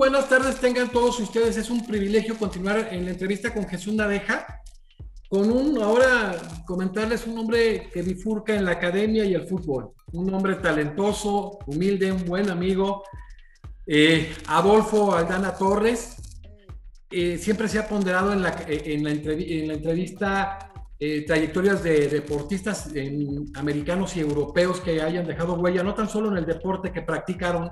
buenas tardes tengan todos ustedes. Es un privilegio continuar en la entrevista con Jesús Nadeja, ahora comentarles un hombre que bifurca en la academia y el fútbol. Un hombre talentoso, humilde, un buen amigo. Adolfo Aldana Torres. Siempre se ha ponderado en la entrevista trayectorias de deportistas americanos y europeos que hayan dejado huella, no tan solo en el deporte que practicaron,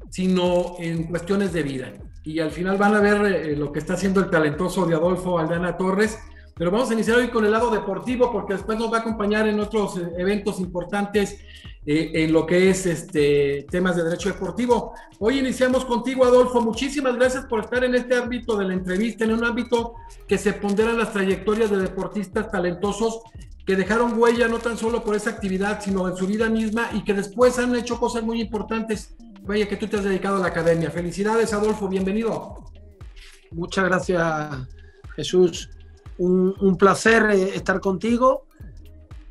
sino en cuestiones de vida. Y al final van a ver lo que está haciendo el talentoso de Adolfo Aldana Torres. Pero vamos a iniciar hoy con el lado deportivo, porque después nos va a acompañar en otros eventos importantes en lo que es temas de derecho deportivo. Hoy iniciamos contigo, Adolfo. Muchísimas gracias por estar en este ámbito de la entrevista, en un ámbito que se ponderan las trayectorias de deportistas talentosos que dejaron huella no tan solo por esa actividad, sino en su vida misma, y que después han hecho cosas muy importantes. Vaya que tú te has dedicado a la academia. Felicidades, Adolfo, bienvenido. Muchas gracias, Jesús. Un placer estar contigo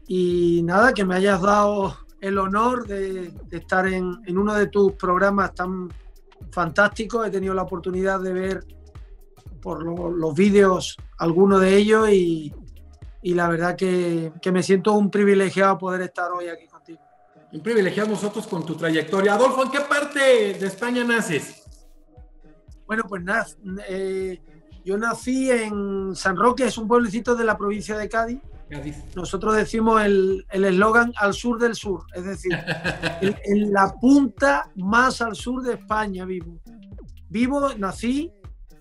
y nada, que me hayas dado el honor de estar en uno de tus programas tan fantásticos. He tenido la oportunidad de ver por los vídeos algunos de ellos y la verdad que me siento un privilegiado poder estar hoy aquí contigo. Un privilegiado nosotros con tu trayectoria. Adolfo, ¿en qué parte de España naces? Bueno, pues nada, yo nací en San Roque, es un pueblecito de la provincia de Cádiz. Nosotros decimos el eslogan al sur del sur, es decir, en la punta más al sur de España vivo, nací,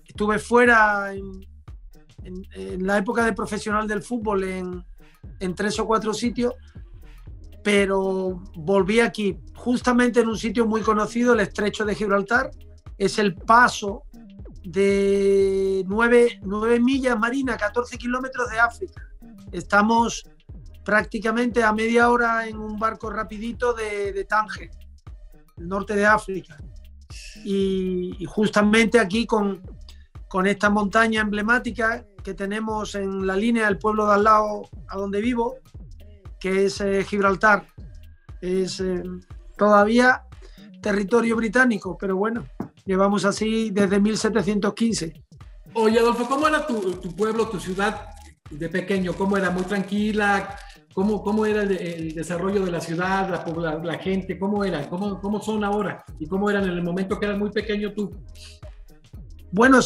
estuve fuera en la época de profesional del fútbol en 3 o 4 sitios, pero volví aquí justamente en un sitio muy conocido, el Estrecho de Gibraltar. Es el paso de 9 millas marinas, 14 kilómetros de África. Estamos prácticamente a media hora en un barco rapidito de Tánger, el norte de África. Y justamente aquí con esta montaña emblemática que tenemos en la línea del pueblo de al lado a donde vivo, que es Gibraltar. Es todavía territorio británico, pero bueno, llevamos así desde 1715. Oye, Adolfo, ¿cómo era tu pueblo, tu ciudad de pequeño? ¿Cómo era? ¿Muy tranquila? ¿Cómo era el desarrollo de la ciudad, la gente? ¿Cómo era? ¿Cómo son ahora? ¿Y cómo eran en el momento que eras muy pequeño tú? Bueno,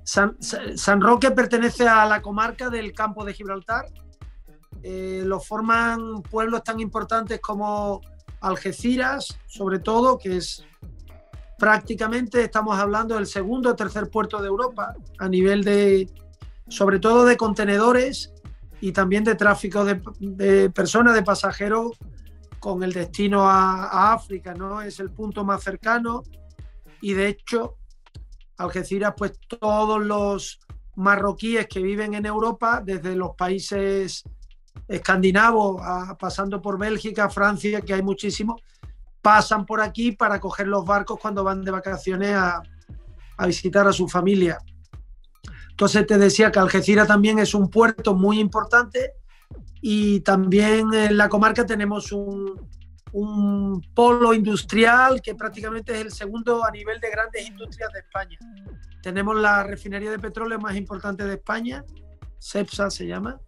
San Roque pertenece a la comarca del Campo de Gibraltar. Lo forman pueblos tan importantes como Algeciras, sobre todo, que es prácticamente, estamos hablando del segundo o tercer puerto de Europa a nivel sobre todo de contenedores y también de tráfico de personas, de pasajeros con el destino a África, ¿no? Es el punto más cercano y de hecho Algeciras, pues todos los marroquíes que viven en Europa, desde los países escandinavos pasando por Bélgica, Francia, que hay muchísimos, pasan por aquí para coger los barcos cuando van de vacaciones a visitar a su familia. Entonces te decía que Algeciras también es un puerto muy importante y también en la comarca tenemos un polo industrial que prácticamente es el segundo a nivel de grandes industrias de España. Tenemos la refinería de petróleo más importante de España, Cepsa se llama.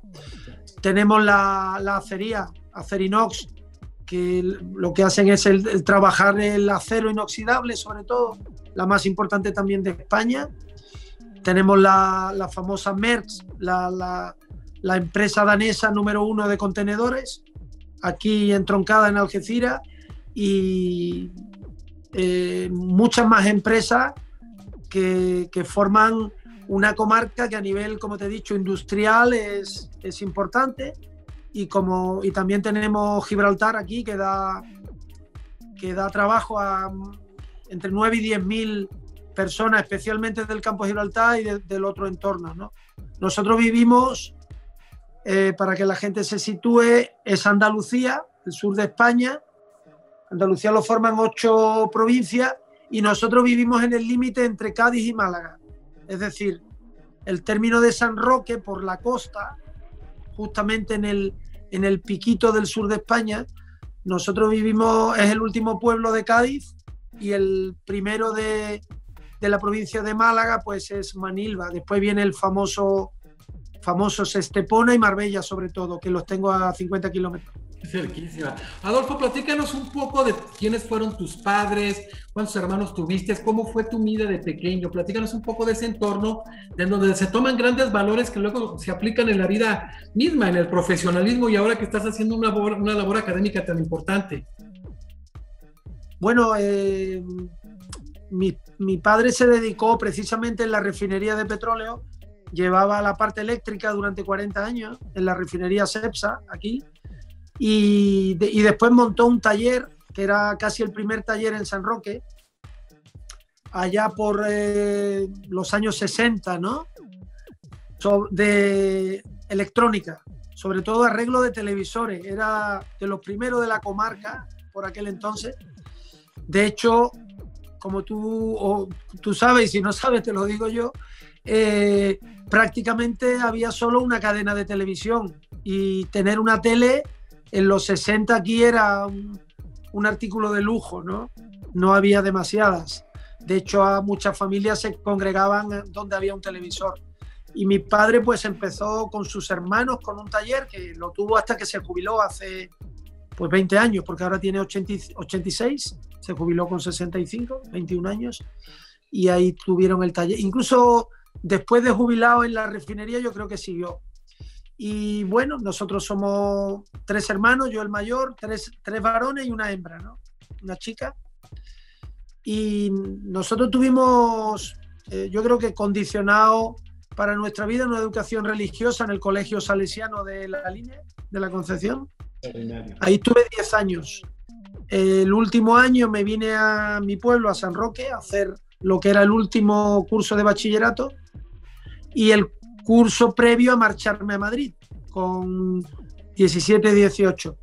Tenemos la acería, Acerinox, que lo que hacen es el trabajar el acero inoxidable, sobre todo, la más importante también de España. Tenemos la famosa Maersk, la empresa danesa número 1 de contenedores, aquí entroncada en Algeciras, y muchas más empresas que forman una comarca que a nivel, como te he dicho, industrial es importante. Y también tenemos Gibraltar aquí, que da trabajo a entre 9 y 10.000 personas, especialmente del campo de Gibraltar y del otro entorno, ¿no? Nosotros vivimos, para que la gente se sitúe, es Andalucía, el sur de España. Andalucía lo forman 8 provincias y nosotros vivimos en el límite entre Cádiz y Málaga. Es decir, el término de San Roque por la costa, justamente en el piquito del sur de España. Nosotros vivimos, es el último pueblo de Cádiz y el primero de la provincia de Málaga pues es Manilva. Después viene el famosos Estepona y Marbella, sobre todo, que los tengo a 50 kilómetros. Cerquísima. Adolfo, platícanos un poco de quiénes fueron tus padres, cuántos hermanos tuviste, cómo fue tu vida de pequeño. Platícanos un poco de ese entorno de donde se toman grandes valores que luego se aplican en la vida misma, en el profesionalismo, y ahora que estás haciendo una labor académica tan importante. Bueno, mi padre se dedicó precisamente en la refinería de petróleo, llevaba la parte eléctrica durante 40 años en la refinería Cepsa, aquí, y después montó un taller, que era casi el primer taller en San Roque, allá por los años 60, ¿no? De electrónica, sobre todo arreglo de televisores, era de los primeros de la comarca por aquel entonces. De hecho, como tú sabes, y si no sabes te lo digo yo, prácticamente había solo una cadena de televisión, y tener una tele en los 60 aquí era un artículo de lujo, ¿no? No había demasiadas. De hecho, a muchas familias se congregaban donde había un televisor. Y mi padre pues empezó con sus hermanos con un taller que lo tuvo hasta que se jubiló hace pues 20 años, porque ahora tiene 86, se jubiló con 65, 21 años, y ahí tuvieron el taller. Incluso después de jubilado en la refinería yo creo que siguió. Y bueno, nosotros somos 3 hermanos, yo el mayor, 3 varones y una hembra, ¿no? Una chica. Y nosotros tuvimos, yo creo que condicionado para nuestra vida una educación religiosa en el Colegio Salesiano de la Línea, de la Concepción. Ahí tuve 10 años. El último año me vine a mi pueblo, a San Roque, a hacer lo que era el último curso de bachillerato y el curso previo a marcharme a Madrid con 17, 18.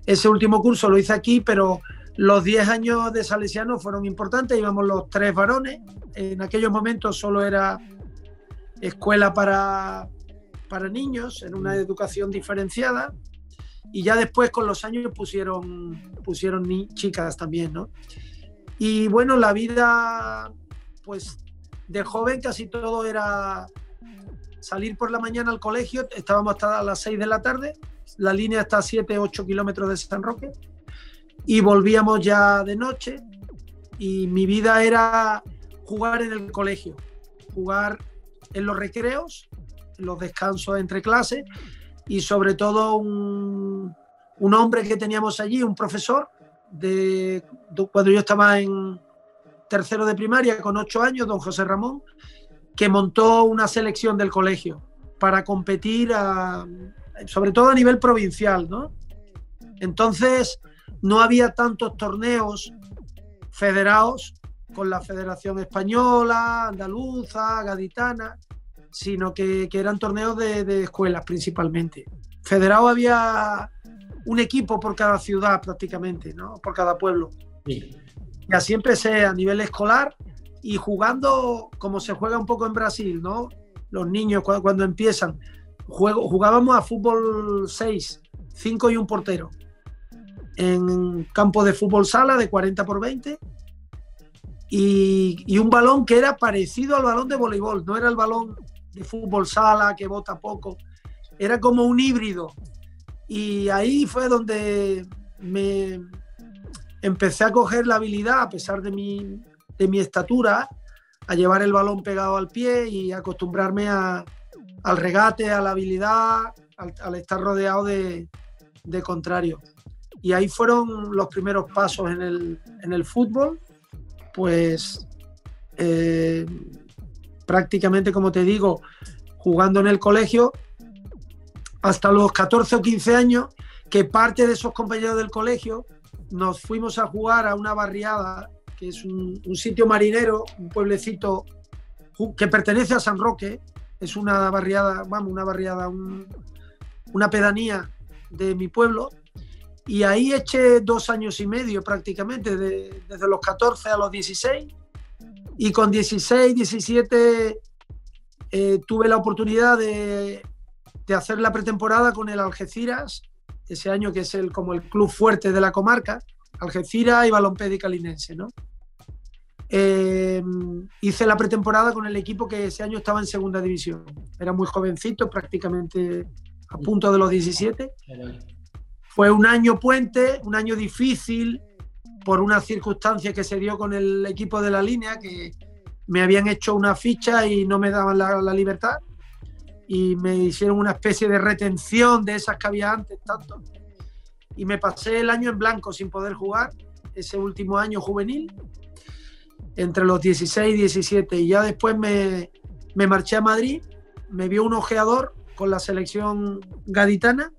Ese último curso lo hice aquí, pero los 10 años de Salesiano fueron importantes. Íbamos los 3 varones. En aquellos momentos solo era escuela para niños, en una educación diferenciada. Y ya después con los años pusieron chicas también, ¿no? Y bueno, la vida, pues de joven casi todo era salir por la mañana al colegio, estábamos hasta las 6 de la tarde, la línea está a 7, 8 kilómetros de San Roque, y volvíamos ya de noche, y mi vida era jugar en el colegio, jugar en los recreos, en los descansos entre clases, y sobre todo un hombre que teníamos allí, un profesor, cuando yo estaba en tercero de primaria con 8 años, don José Ramón, que montó una selección del colegio para competir sobre todo a nivel provincial, ¿no? Entonces no había tantos torneos federados con la Federación Española, Andaluza, Gaditana, sino que eran torneos de escuelas principalmente. Federado había un equipo por cada ciudad prácticamente, ¿no? Por cada pueblo. Sí. Y así empecé a nivel escolar y jugando como se juega un poco en Brasil, ¿no? Los niños cuando empiezan, jugábamos a fútbol 6, 5 y un portero, en campo de fútbol sala de 40 por 20 y un balón que era parecido al balón de voleibol, no era el balón de fútbol sala que bota poco, era como un híbrido. Y ahí fue donde me empecé a coger la habilidad, a pesar de mi estatura, a llevar el balón pegado al pie y acostumbrarme al regate, a la habilidad, al estar rodeado de contrarios. Y ahí fueron los primeros pasos en el fútbol, pues prácticamente, como te digo, jugando en el colegio hasta los 14 o 15 años, que parte de esos compañeros del colegio nos fuimos a jugar a una barriada, que es un sitio marinero, un pueblecito que pertenece a San Roque, es una barriada, una pedanía de mi pueblo, y ahí eché 2 años y medio prácticamente, desde los 14 a los 16, y con 16, 17 tuve la oportunidad de hacer la pretemporada con el Algeciras, ese año que es como el club fuerte de la comarca, Algeciras y Balompédica Linense, ¿no? hice la pretemporada con el equipo que ese año estaba en segunda división. Era muy jovencito, prácticamente a punto de los 17. Fue un año puente, un año difícil por una circunstancia que se dio con el equipo de La Línea, que me habían hecho una ficha y no me daban la libertad, y me hicieron una especie de retención de esas que había antes tanto, y me pasé el año en blanco sin poder jugar, ese último año juvenil, entre los 16 y 17, y ya después me marché a Madrid, me vio un ojeador con la selección gaditana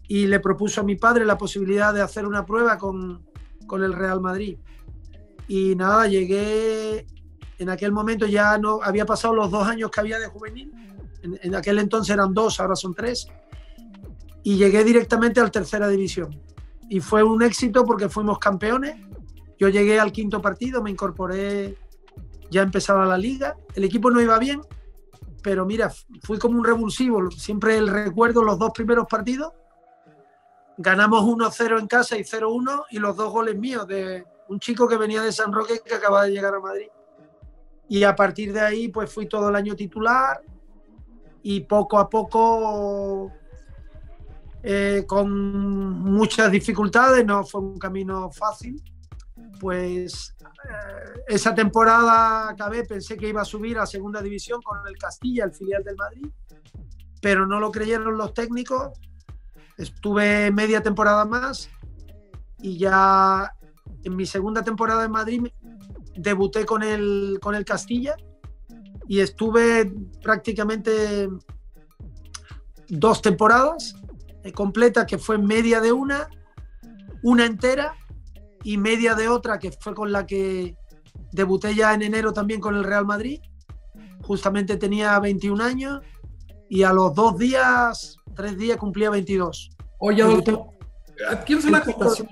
y le propuso a mi padre la posibilidad de hacer una prueba con el Real Madrid. Y nada, llegué, en aquel momento ya no había pasado los 2 años que había de juvenil, en aquel entonces eran 2, ahora son 3, y llegué directamente al tercera división. Y fue un éxito porque fuimos campeones. Yo llegué al 5.º partido, me incorporé, ya empezaba la liga, el equipo no iba bien, pero mira, fui como un revulsivo, siempre el recuerdo, los 2 primeros partidos, ganamos 1-0 en casa y 0-1, y los 2 goles míos de un chico que venía de San Roque que acaba de llegar a Madrid. Y a partir de ahí pues fui todo el año titular y poco a poco, con muchas dificultades, no fue un camino fácil, pues esa temporada acabé, pensé que iba a subir a segunda división con el Castilla, el filial del Madrid, pero no lo creyeron los técnicos. Estuve media temporada más y ya en mi segunda temporada en Madrid debuté con el Castilla y estuve prácticamente 2 temporadas completas, que fue media de una entera y media de otra, que fue con la que debuté ya en enero también con el Real Madrid. Justamente tenía 21 años y a los 3 días cumplía 22. Oye, Adolfo, quiero hacer una acotación.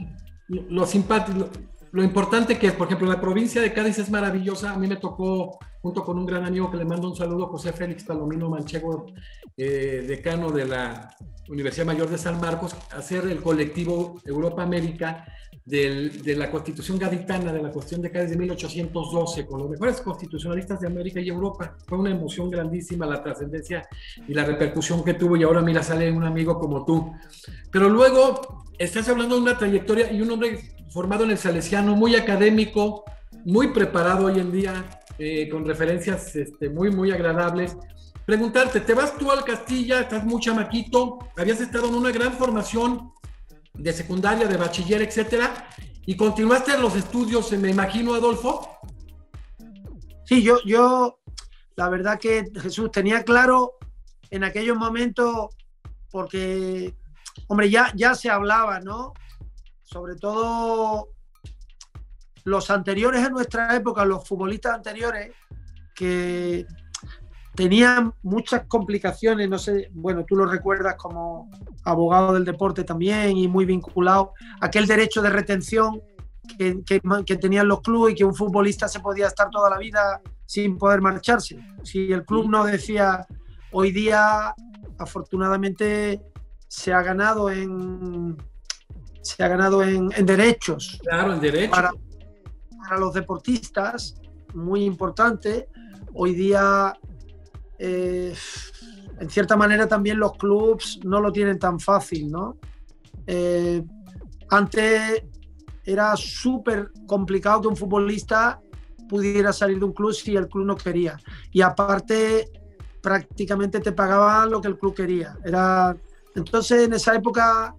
Lo simpático, lo importante que es, por ejemplo, la provincia de Cádiz es maravillosa. A mí me tocó, junto con un gran amigo que le mando un saludo, José Félix Palomino Manchego, decano de la Universidad Mayor de San Marcos, hacer el colectivo Europa América de la Constitución Gaditana, de la Cuestión de Cádiz de 1812, con los mejores constitucionalistas de América y Europa. Fue una emoción grandísima la trascendencia y la repercusión que tuvo, y ahora mira, sale un amigo como tú. Pero luego estás hablando de una trayectoria y un hombre formado en el Salesiano, muy académico, muy preparado hoy en día, con referencias muy, muy agradables. Preguntarte, te vas tú al Castilla, estás muy chamaquito, habías estado en una gran formación de secundaria, de bachiller, etcétera, y continuaste los estudios, me imagino, Adolfo. Sí, yo la verdad que, Jesús, tenía claro en aquellos momentos, porque, hombre, ya se hablaba, ¿no? Sobre todo los anteriores a nuestra época, los futbolistas anteriores, que tenían muchas complicaciones, no sé, bueno, tú lo recuerdas como abogado del deporte también y muy vinculado a aquel derecho de retención que tenían los clubes, y que un futbolista se podía estar toda la vida sin poder marcharse. Si el club no decía, hoy día afortunadamente se ha ganado en derechos. Claro, en derechos. Para los deportistas, muy importante. Hoy día, en cierta manera, también los clubes no lo tienen tan fácil, ¿no? Antes era súper complicado que un futbolista pudiera salir de un club si el club no quería. Y aparte, prácticamente te pagaban lo que el club quería. Entonces, en esa época,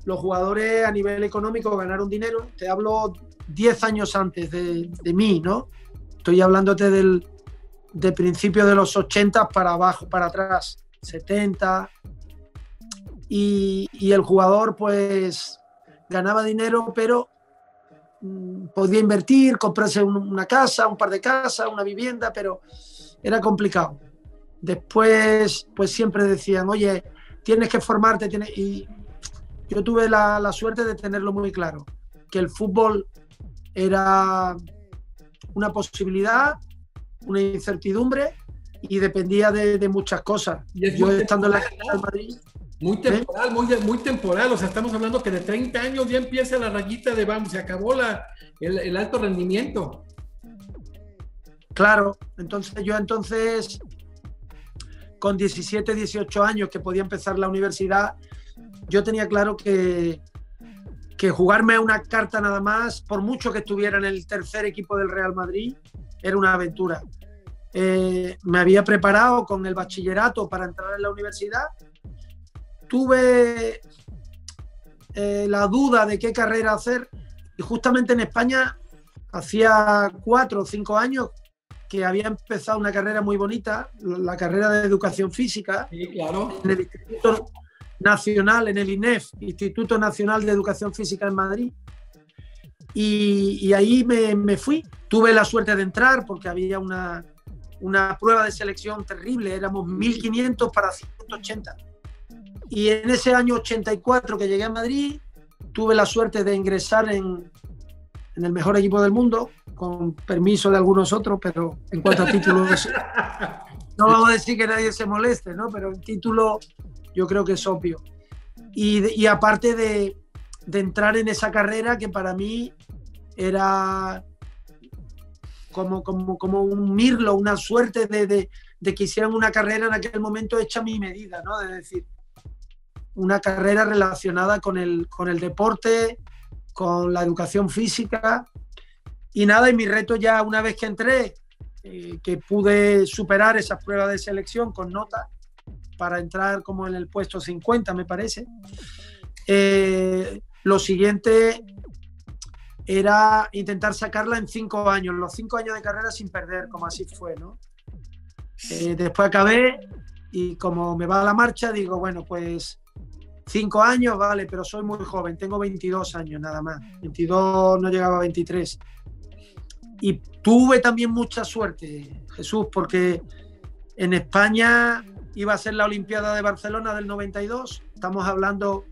los jugadores a nivel económico ganaron dinero. Te hablo 10 años antes de mí, ¿no? Estoy hablándote de principios de los 80 para abajo, para atrás, 70. Y el jugador, pues, ganaba dinero, pero podía invertir, comprarse una casa, un par de casas, una vivienda, pero era complicado. Después, pues siempre decían, oye, tienes que formarte. Y yo tuve la suerte de tenerlo muy claro, que el fútbol era una posibilidad, una incertidumbre, y dependía de muchas cosas. Yo estando en la Real Madrid... Muy temporal, muy temporal. O sea, estamos hablando que de 30 años ya empieza la rayita de vamos, se acabó el alto rendimiento. Claro, entonces con 17, 18 años que podía empezar la universidad, yo tenía claro que jugarme una carta nada más, por mucho que estuviera en el tercer equipo del Real Madrid, era una aventura. Me había preparado con el bachillerato para entrar en la universidad. Tuve la duda de qué carrera hacer y justamente en España hacía 4 o 5 años que había empezado una carrera muy bonita, la carrera de Educación Física, sí, claro, en el Instituto Nacional, en el INEF, Instituto Nacional de Educación Física en Madrid. Y ahí me fui. Tuve la suerte de entrar porque había una prueba de selección terrible, éramos 1.500 para 180. Y en ese año 84 que llegué a Madrid, tuve la suerte de ingresar en el mejor equipo del mundo, con permiso de algunos otros, pero en cuanto a títulos, no vamos a decir que nadie se moleste, ¿no? Pero el título yo creo que es obvio. Y aparte de entrar en esa carrera que para mí era como un mirlo, una suerte de que hicieran una carrera en aquel momento hecha a mi medida, ¿no? De decir, una carrera relacionada con el deporte, con la educación física. Y nada, y mi reto ya una vez que entré, que pude superar esas pruebas de selección con nota para entrar como en el puesto 50, me parece. Lo siguiente era intentar sacarla en 5 años, los 5 años de carrera sin perder, como así fue, ¿no? Después acabé y como me va a la marcha, digo, bueno, pues 5 años, vale, pero soy muy joven, tengo 22 años nada más, 22, no llegaba a 23. Y tuve también mucha suerte, Jesús, porque en España iba a ser la Olimpiada de Barcelona del 92, estamos hablando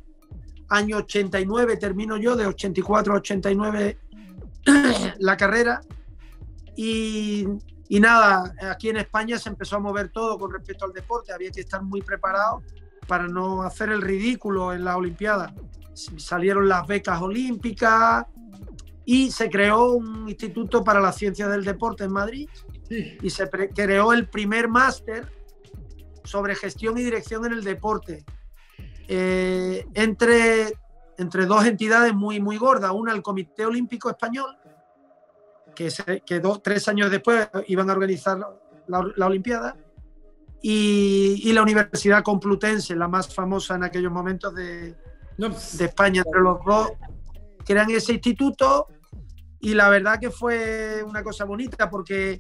año 89, termino yo, de 84 a 89 la carrera, y nada, aquí en España se empezó a mover todo con respecto al deporte, había que estar muy preparado para no hacer el ridículo en la Olimpiada. Salieron las becas olímpicas y se creó un instituto para la ciencia del deporte en Madrid, sí, y se creó el primer máster sobre gestión y dirección en el deporte, entre 2 entidades muy, muy gordas. Una, el Comité Olímpico Español, que 3 años después iban a organizar la Olimpiada, y la Universidad Complutense, la más famosa en aquellos momentos de España. Entre los dos crean ese instituto, y la verdad que fue una cosa bonita porque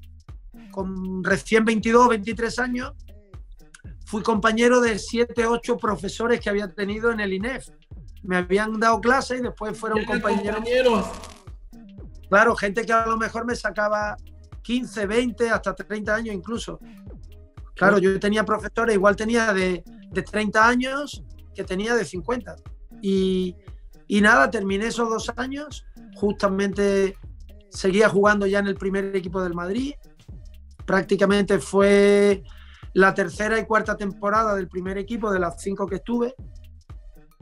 con recién 22, 23 años fui compañero de 7, 8 profesores que había tenido en el INEF. Me habían dado clases y después fueron compañeros. Claro, gente que a lo mejor me sacaba 15, 20, hasta 30 años incluso. Claro, yo tenía profesores, igual tenía de 30 años que tenía de 50. Y nada, terminé esos 2 años. Justamente seguía jugando ya en el primer equipo del Madrid. Prácticamente fue la tercera y cuarta temporada del primer equipo de las 5 que estuve.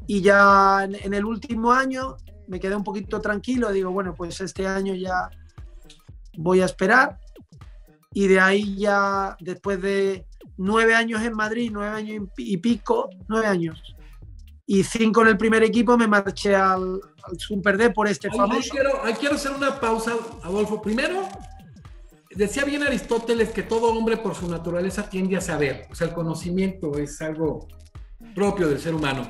Y ya en el último año me quedé un poquito tranquilo. Digo, bueno, pues este año ya voy a esperar. Y de ahí ya, después de 9 años en Madrid, 9 años y pico, 9 años, y 5 en el primer equipo, me marché al Super D por este famoso. Ahí quiero hacer una pausa, Adolfo. Primero, decía bien Aristóteles que todo hombre por su naturaleza tiende a saber. O sea, el conocimiento es algo propio del ser humano.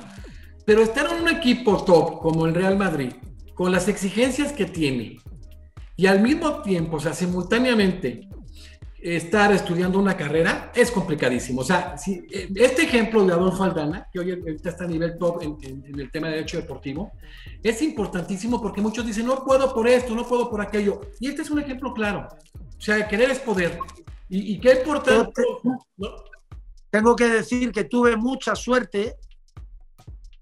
Pero estar en un equipo top como el Real Madrid, con las exigencias que tiene, y al mismo tiempo, o sea, simultáneamente, estar estudiando una carrera es complicadísimo. O sea, si, este ejemplo de Adolfo Aldana, que hoy ahorita está a nivel top en el tema de derecho deportivo, es importantísimo porque muchos dicen, no puedo por esto, no puedo por aquello. Y este es un ejemplo claro. O sea, querer es poder. Y qué importante, ¿no? Tengo que decir que tuve mucha suerte,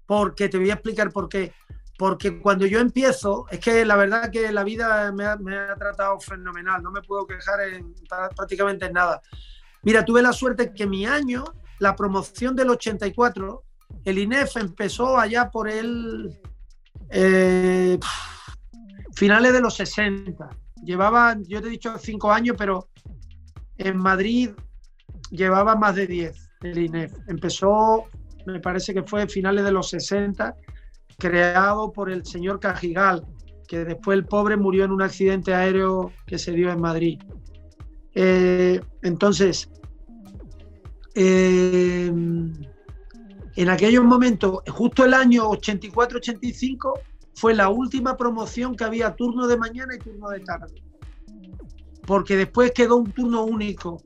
porque te voy a explicar por qué. Porque cuando yo empiezo, es que la verdad que la vida me ha tratado fenomenal, no me puedo quejar prácticamente en nada. Mira, tuve la suerte que mi año, la promoción del 84, El INEF empezó allá por el finales de los 60. Llevaba, yo te he dicho 5 años, pero en Madrid llevaba más de 10 el INEF. Empezó, me parece que fue finales de los 60, creado por el señor Cajigal, que después el pobre murió en un accidente aéreo que se dio en Madrid. Entonces, en aquellos momentos, justo el año 84-85, fue la última promoción que había turno de mañana y turno de tarde. Porque después quedó un turno único.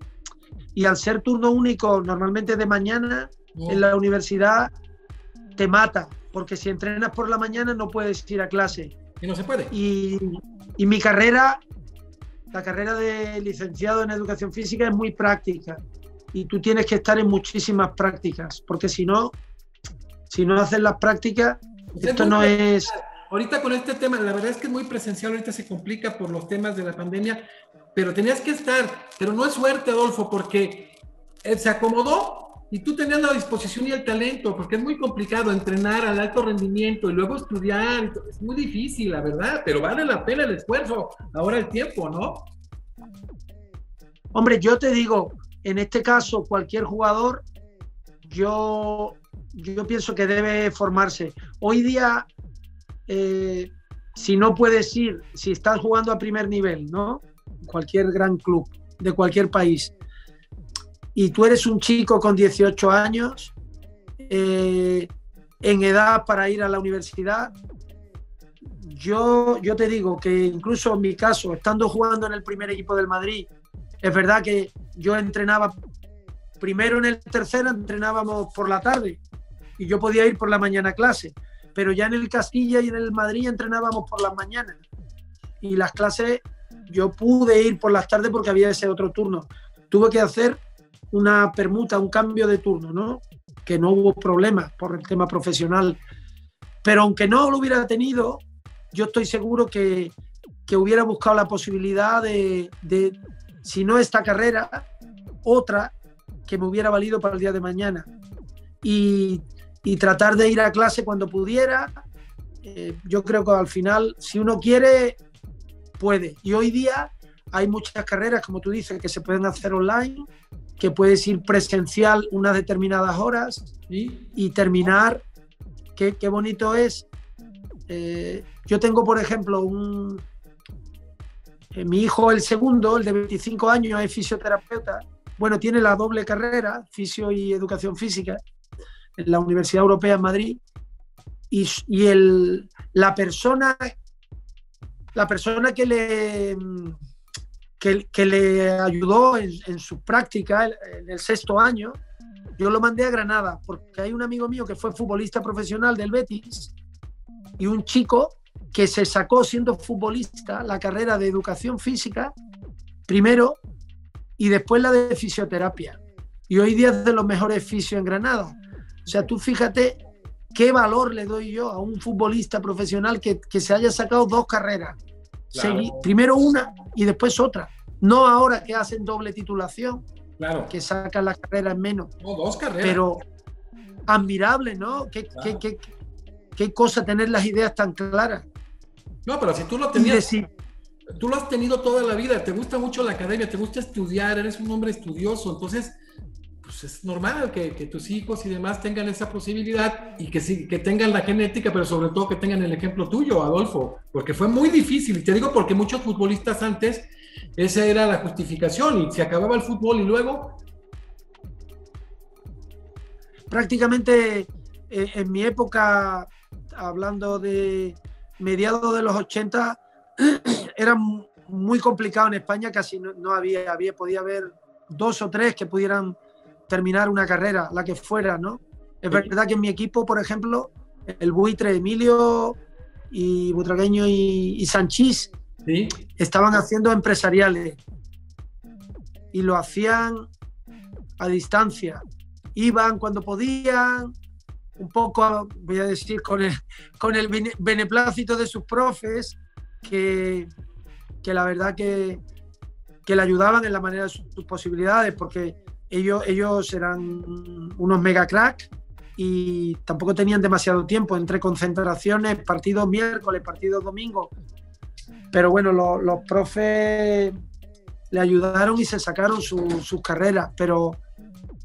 Y al ser turno único, normalmente de mañana, en la universidad te mata. Porque si entrenas por la mañana no puedes ir a clase. Y no se puede. Y mi carrera, la carrera de licenciado en educación física, es muy práctica. Y tú tienes que estar en muchísimas prácticas. Porque si no haces las prácticas, esto no es... Ahorita con este tema, la verdad es que es muy presencial, ahorita se complica por los temas de la pandemia, pero tenías que estar, pero no es suerte, Adolfo, porque se acomodó y tú tenías la disposición y el talento, porque es muy complicado entrenar al alto rendimiento y luego estudiar, es muy difícil, la verdad, pero vale la pena el esfuerzo, ahora el tiempo, ¿no? Hombre, yo te digo, en este caso, cualquier jugador, yo pienso que debe formarse. Hoy día... si no puedes ir, si estás jugando a primer nivel, ¿no? Cualquier gran club de cualquier país, y tú eres un chico con 18 años, en edad para ir a la universidad, yo te digo que incluso en mi caso, estando jugando en el primer equipo del Madrid, es verdad que yo entrenaba, primero en el tercero entrenábamos por la tarde, y yo podía ir por la mañana a clase, pero ya en el Castilla y en el Madrid entrenábamos por las mañanas. Y las clases yo pude ir por las tardes porque había ese otro turno. Tuve que hacer una permuta, un cambio de turno, ¿no? Que no hubo problema por el tema profesional. Pero aunque no lo hubiera tenido, yo estoy seguro que hubiera buscado la posibilidad de, si no esta carrera, otra que me hubiera valido para el día de mañana. Y tratar de ir a clase cuando pudiera. Yo creo que al final, si uno quiere, puede. Y hoy día hay muchas carreras, como tú dices, que se pueden hacer online, que puedes ir presencial unas determinadas horas y terminar. Qué bonito es. Yo tengo, por ejemplo, mi hijo, el segundo, el de 25 años, es fisioterapeuta. Bueno, tiene la doble carrera, fisio y educación física, en la Universidad Europea en Madrid, y la persona que le ayudó en su práctica en el 6º año, yo lo mandé a Granada, porque hay un amigo mío que fue futbolista profesional del Betis y un chico que se sacó, siendo futbolista, la carrera de educación física primero y después la de fisioterapia, y hoy día es de los mejores fisios en Granada. O sea, tú fíjate qué valor le doy yo a un futbolista profesional que se haya sacado 2 carreras. Claro. Primero una y después otra. No ahora que hacen doble titulación, claro, que sacan las carreras en menos. No, 2 carreras. Pero admirable, ¿no? Claro. Qué cosa tener las ideas tan claras. No, pero si tú lo tenías... Tú lo has tenido toda la vida, te gusta mucho la academia, te gusta estudiar, eres un hombre estudioso, entonces... pues es normal que tus hijos y demás tengan esa posibilidad y que tengan la genética, pero sobre todo que tengan el ejemplo tuyo, Adolfo, porque fue muy difícil, y te digo porque muchos futbolistas antes, esa era la justificación, y se acababa el fútbol y luego... Prácticamente en mi época, hablando de mediados de los 80, era muy complicado en España, casi no había, podía haber 2 o 3 que pudieran terminar una carrera, la que fuera, ¿no? Es verdad que en mi equipo, por ejemplo, el Buitre, Emilio y Butragueño y Sanchís, ¿sí?, estaban haciendo empresariales y lo hacían a distancia. Iban cuando podían, un poco, voy a decir, con el beneplácito de sus profes, que la verdad que le ayudaban en la manera de sus posibilidades, porque ellos eran unos mega cracks y tampoco tenían demasiado tiempo entre concentraciones, partidos miércoles, partidos domingo. Pero bueno, los profes le ayudaron y se sacaron sus carreras, pero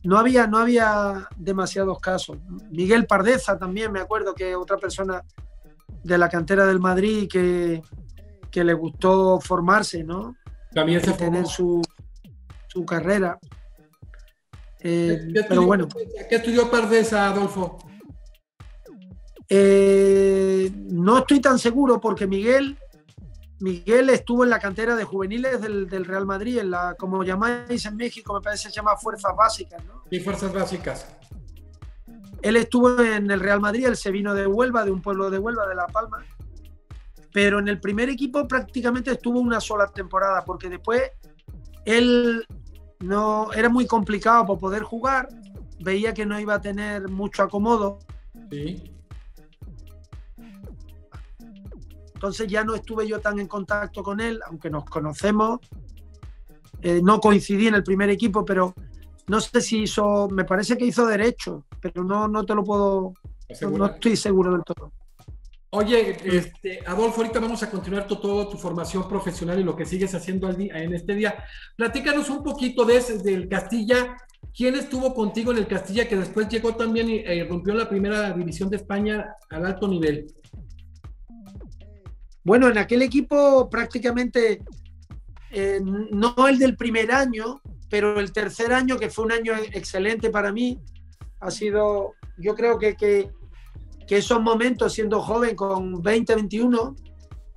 no había demasiados casos. Miguel Pardeza también, me acuerdo que otra persona de la cantera del Madrid que le gustó formarse, ¿no? También se tener su carrera. Pero bueno. ¿Qué estudió Pardeza, Adolfo? No estoy tan seguro porque Miguel estuvo en la cantera de juveniles del Real Madrid, como llamáis en México, me parece que se llama Fuerzas Básicas, ¿no? Sí, Fuerzas Básicas. Él estuvo en el Real Madrid, él se vino de Huelva, de un pueblo de Huelva, de La Palma, pero en el primer equipo prácticamente estuvo una sola temporada, porque después él no era muy complicado para poder jugar, veía que no iba a tener mucho acomodo. Sí. Entonces ya no estuve yo tan en contacto con él, aunque nos conocemos. No coincidí en el primer equipo, pero no sé si hizo, me parece que hizo Derecho, pero no te lo puedo, no estoy seguro del todo. Oye, Adolfo, ahorita vamos a continuar toda tu formación profesional y lo que sigues haciendo en este día. Platícanos un poquito del Castilla. ¿Quién estuvo contigo en el Castilla que después llegó también y rompió la primera división de España al alto nivel? Bueno, en aquel equipo prácticamente, no el del primer año, pero el tercer año, que fue un año excelente para mí, ha sido, yo creo que esos momentos, siendo joven, con 20, 21,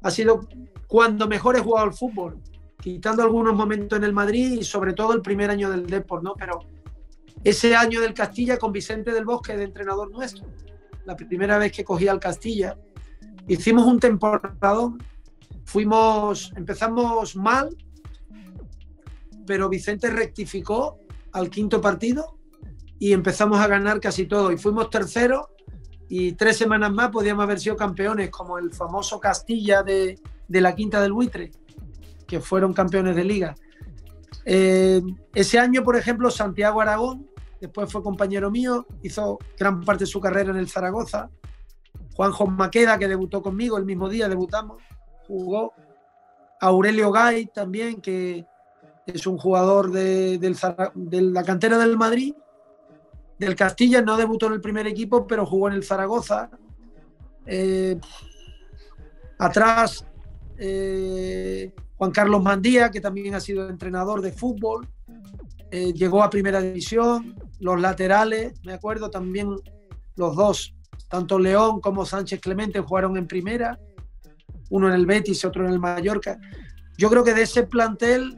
ha sido cuando mejor he jugado al fútbol, quitando algunos momentos en el Madrid y sobre todo el primer año del Depor, ¿no? Pero ese año del Castilla con Vicente del Bosque de entrenador nuestro, la primera vez que cogí al Castilla, hicimos un temporadón, empezamos mal, pero Vicente rectificó al quinto partido y empezamos a ganar casi todo y fuimos terceros y 3 semanas más podíamos haber sido campeones, como el famoso Castilla de la Quinta del Buitre, que fueron campeones de liga. Ese año, por ejemplo, Santiago Aragón, después fue compañero mío, hizo gran parte de su carrera en el Zaragoza. Juanjo Maqueda, que debutó conmigo, el mismo día debutamos, jugó. Aurelio Gay también, que es un jugador de la cantera del Madrid. Del Castilla, no debutó en el primer equipo, pero jugó en el Zaragoza. Atrás, Juan Carlos Mandía, que también ha sido entrenador de fútbol. Llegó a primera división. Los laterales, me acuerdo también, los dos, tanto León como Sánchez Clemente, jugaron en primera. Uno en el Betis y otro en el Mallorca. Yo creo que de ese plantel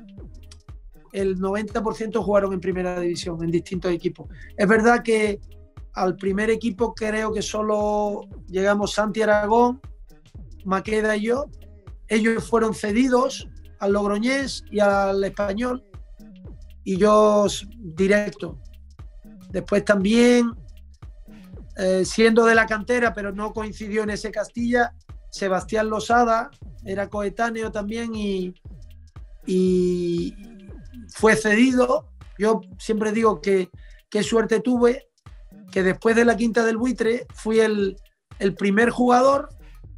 el 90% jugaron en primera división, en distintos equipos. Es verdad que al primer equipo creo que solo llegamos Santi Aragón, Maqueda y yo. Ellos fueron cedidos al Logroñés y al Español y yo directo. Después también, siendo de la cantera, pero no coincidió en ese Castilla, Sebastián Losada era coetáneo también y fue cedido. Yo siempre digo que qué suerte tuve, que después de la Quinta del Buitre fui el primer jugador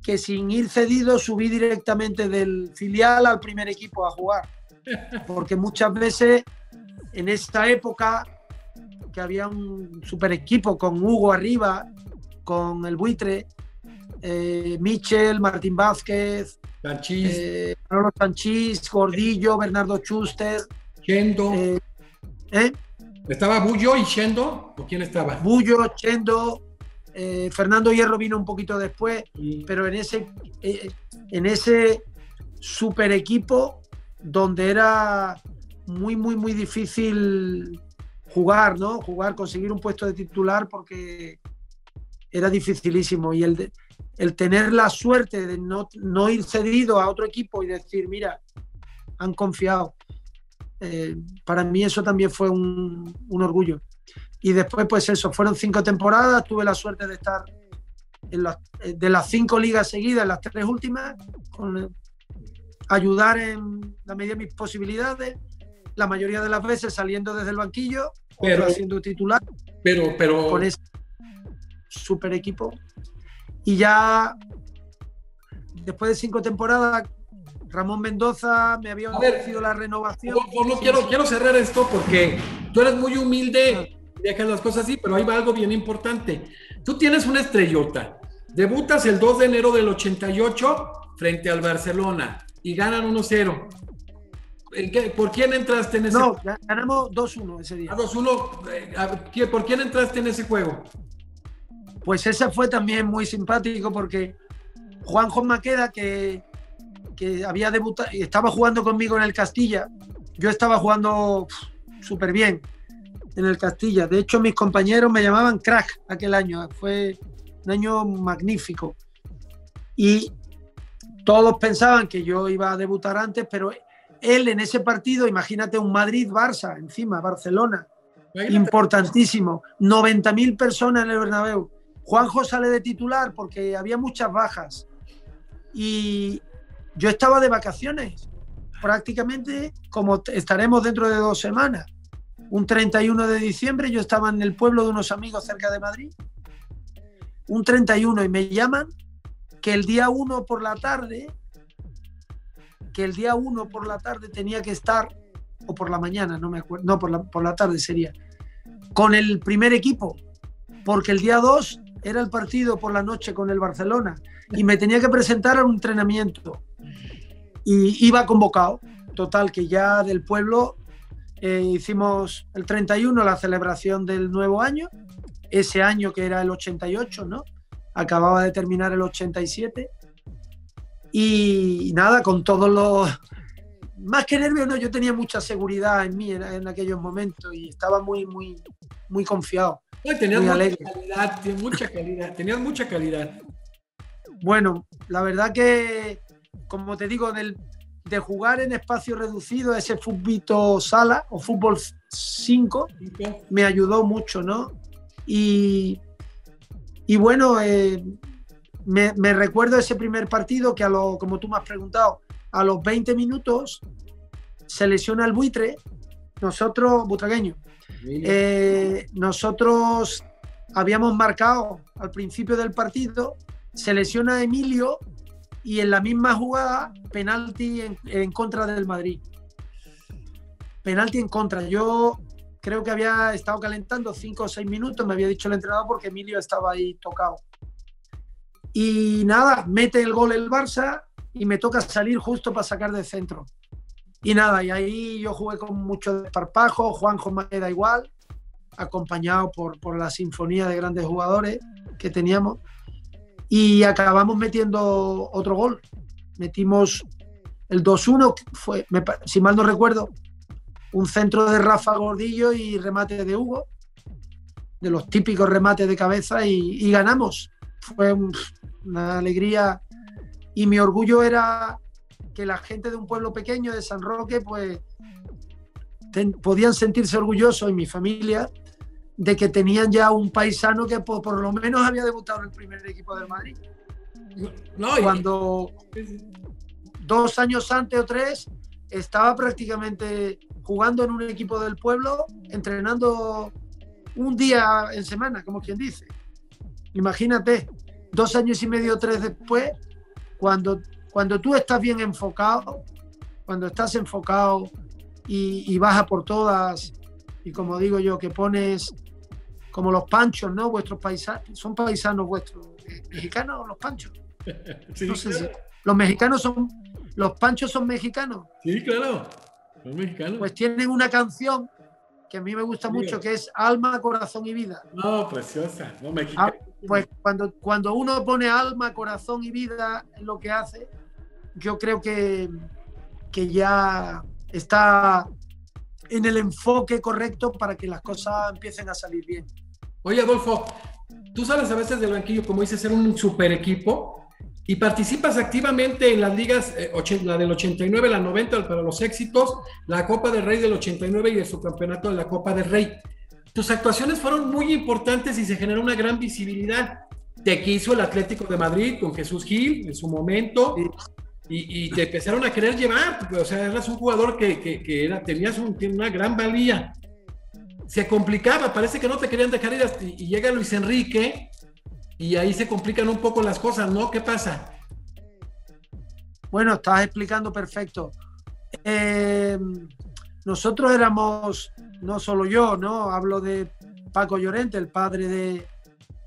que sin ir cedido subí directamente del filial al primer equipo a jugar. Porque muchas veces en esta época que había un super equipo con Hugo arriba, con el Buitre, Michel, Martín Vázquez, Manolo Sanchís, Gordillo, Bernardo Schuster, Chendo. ¿Estaba Bullo y Chendo? ¿O quién estaba? Bullo, Chendo, Fernando Hierro vino un poquito después, sí. Pero en ese super equipo donde era muy, muy, muy difícil jugar, ¿no? Conseguir un puesto de titular porque era dificilísimo. Y el tener la suerte de no ir cedido a otro equipo y decir, mira, han confiado. Para mí eso también fue un orgullo. Y después, pues eso, fueron 5 temporadas, tuve la suerte de estar de las 5 ligas seguidas, en las 3 últimas, ayudar en la medida de mis posibilidades, la mayoría de las veces saliendo desde el banquillo, pero siendo titular. Pero súper equipo. Y ya después de 5 temporadas, Ramón Mendoza me había ofrecido la renovación. Quiero cerrar esto porque tú eres muy humilde, dejas las cosas así, pero ahí va algo bien importante. Tú tienes una estrellota. Debutas el 2 de enero del 88 frente al Barcelona y ganan 1-0. ¿Por quién entraste en ese juego? No, ganamos 2-1 ese día. 2-1. ¿Por quién entraste en ese juego? Pues ese fue también muy simpático porque Juanjo Maqueda, que había debutado y estaba jugando conmigo en el Castilla, yo estaba jugando súper bien en el Castilla. De hecho, mis compañeros me llamaban crack aquel año. Fue un año magnífico. Y todos pensaban que yo iba a debutar antes, pero él en ese partido, imagínate un Madrid-Barça, encima, Barcelona, importantísimo, 90.000 personas en el Bernabéu. Juanjo sale de titular porque había muchas bajas. Y yo estaba de vacaciones, prácticamente como estaremos dentro de 2 semanas. Un 31 de diciembre yo estaba en el pueblo de unos amigos cerca de Madrid. Un 31 y me llaman que el día 1 por la tarde tenía que estar, o por la mañana, no me acuerdo, no, por la tarde sería, con el primer equipo, porque el día 2 era el partido por la noche con el Barcelona y me tenía que presentar a un entrenamiento y iba convocado. Total, que ya del pueblo hicimos el 31 la celebración del nuevo año, ese año que era el 88, ¿no? Acababa de terminar el 87 y nada, con todos los... Más que nervios, no, yo tenía mucha seguridad en mí en aquellos momentos y estaba muy confiado. Tenías mucha calidad, tenías mucha calidad. Bueno, la verdad que, como te digo, de jugar en espacio reducido, ese fútbol sala o fútbol 5, me ayudó mucho, ¿no? Y bueno, me recuerdo ese primer partido que como tú me has preguntado, a los 20 minutos se lesiona el Buitre, butragueño. Nosotros habíamos marcado al principio del partido, se lesiona Emilio y en la misma jugada penalti en contra del Madrid. Penalti en contra. Yo creo que había estado calentando 5 o 6 minutos, me había dicho el entrenador, porque Emilio estaba ahí tocado. Y nada, mete el gol el Barça y me toca salir justo para sacar de centro. Y nada, y ahí yo jugué con mucho desparpajo, Juanjo Maqueda igual, acompañado por la sinfonía de grandes jugadores que teníamos. Y acabamos metiendo otro gol. Metimos el 2-1, fue, si mal no recuerdo, un centro de Rafa Gordillo y remate de Hugo, de los típicos remates de cabeza, y ganamos. Fue una alegría y mi orgullo era que la gente de un pueblo pequeño de San Roque pues podían sentirse orgullosos, y mi familia, de que tenían ya un paisano que por lo menos había debutado en el primer equipo del Madrid. Cuando 2 años antes o 3 estaba prácticamente jugando en un equipo del pueblo, entrenando un día en semana, como quien dice. Imagínate, 2 años y medio, 3 después, cuando tú estás bien enfocado, cuando estás enfocado y vas a por todas, y como digo yo, que pones como los panchos, ¿no? Vuestros paisanos, son paisanos vuestros, mexicanos o los panchos. Sí, no sé claro. Si los mexicanos los panchos son mexicanos. Sí, claro, son mexicanos. Pues tienen una canción que a mí me gusta mucho, que es Alma, Corazón y Vida. No, preciosa, no, mexicana. Pues cuando uno pone alma, corazón y vida en lo que hace, yo creo que ya está en el enfoque correcto para que las cosas empiecen a salir bien. Oye, Adolfo, tú sabes a veces del banquillo, como dices, ser un super equipo y participas activamente en las ligas, la del 89, la 90 para los éxitos, la Copa del Rey del 89 y el subcampeonato de la Copa del Rey. Tus actuaciones fueron muy importantes y se generó una gran visibilidad. Te quiso el Atlético de Madrid con Jesús Gil en su momento, sí. y te empezaron a querer llevar, o sea, eras un jugador que tenías una gran valía. Se complicaba, parece que no te querían dejar ir y llega Luis Enrique y ahí se complican un poco las cosas, ¿no? ¿Qué pasa? Bueno, estás explicando perfecto. Nosotros éramos, no solo yo, ¿no? Hablo de Paco Llorente, el padre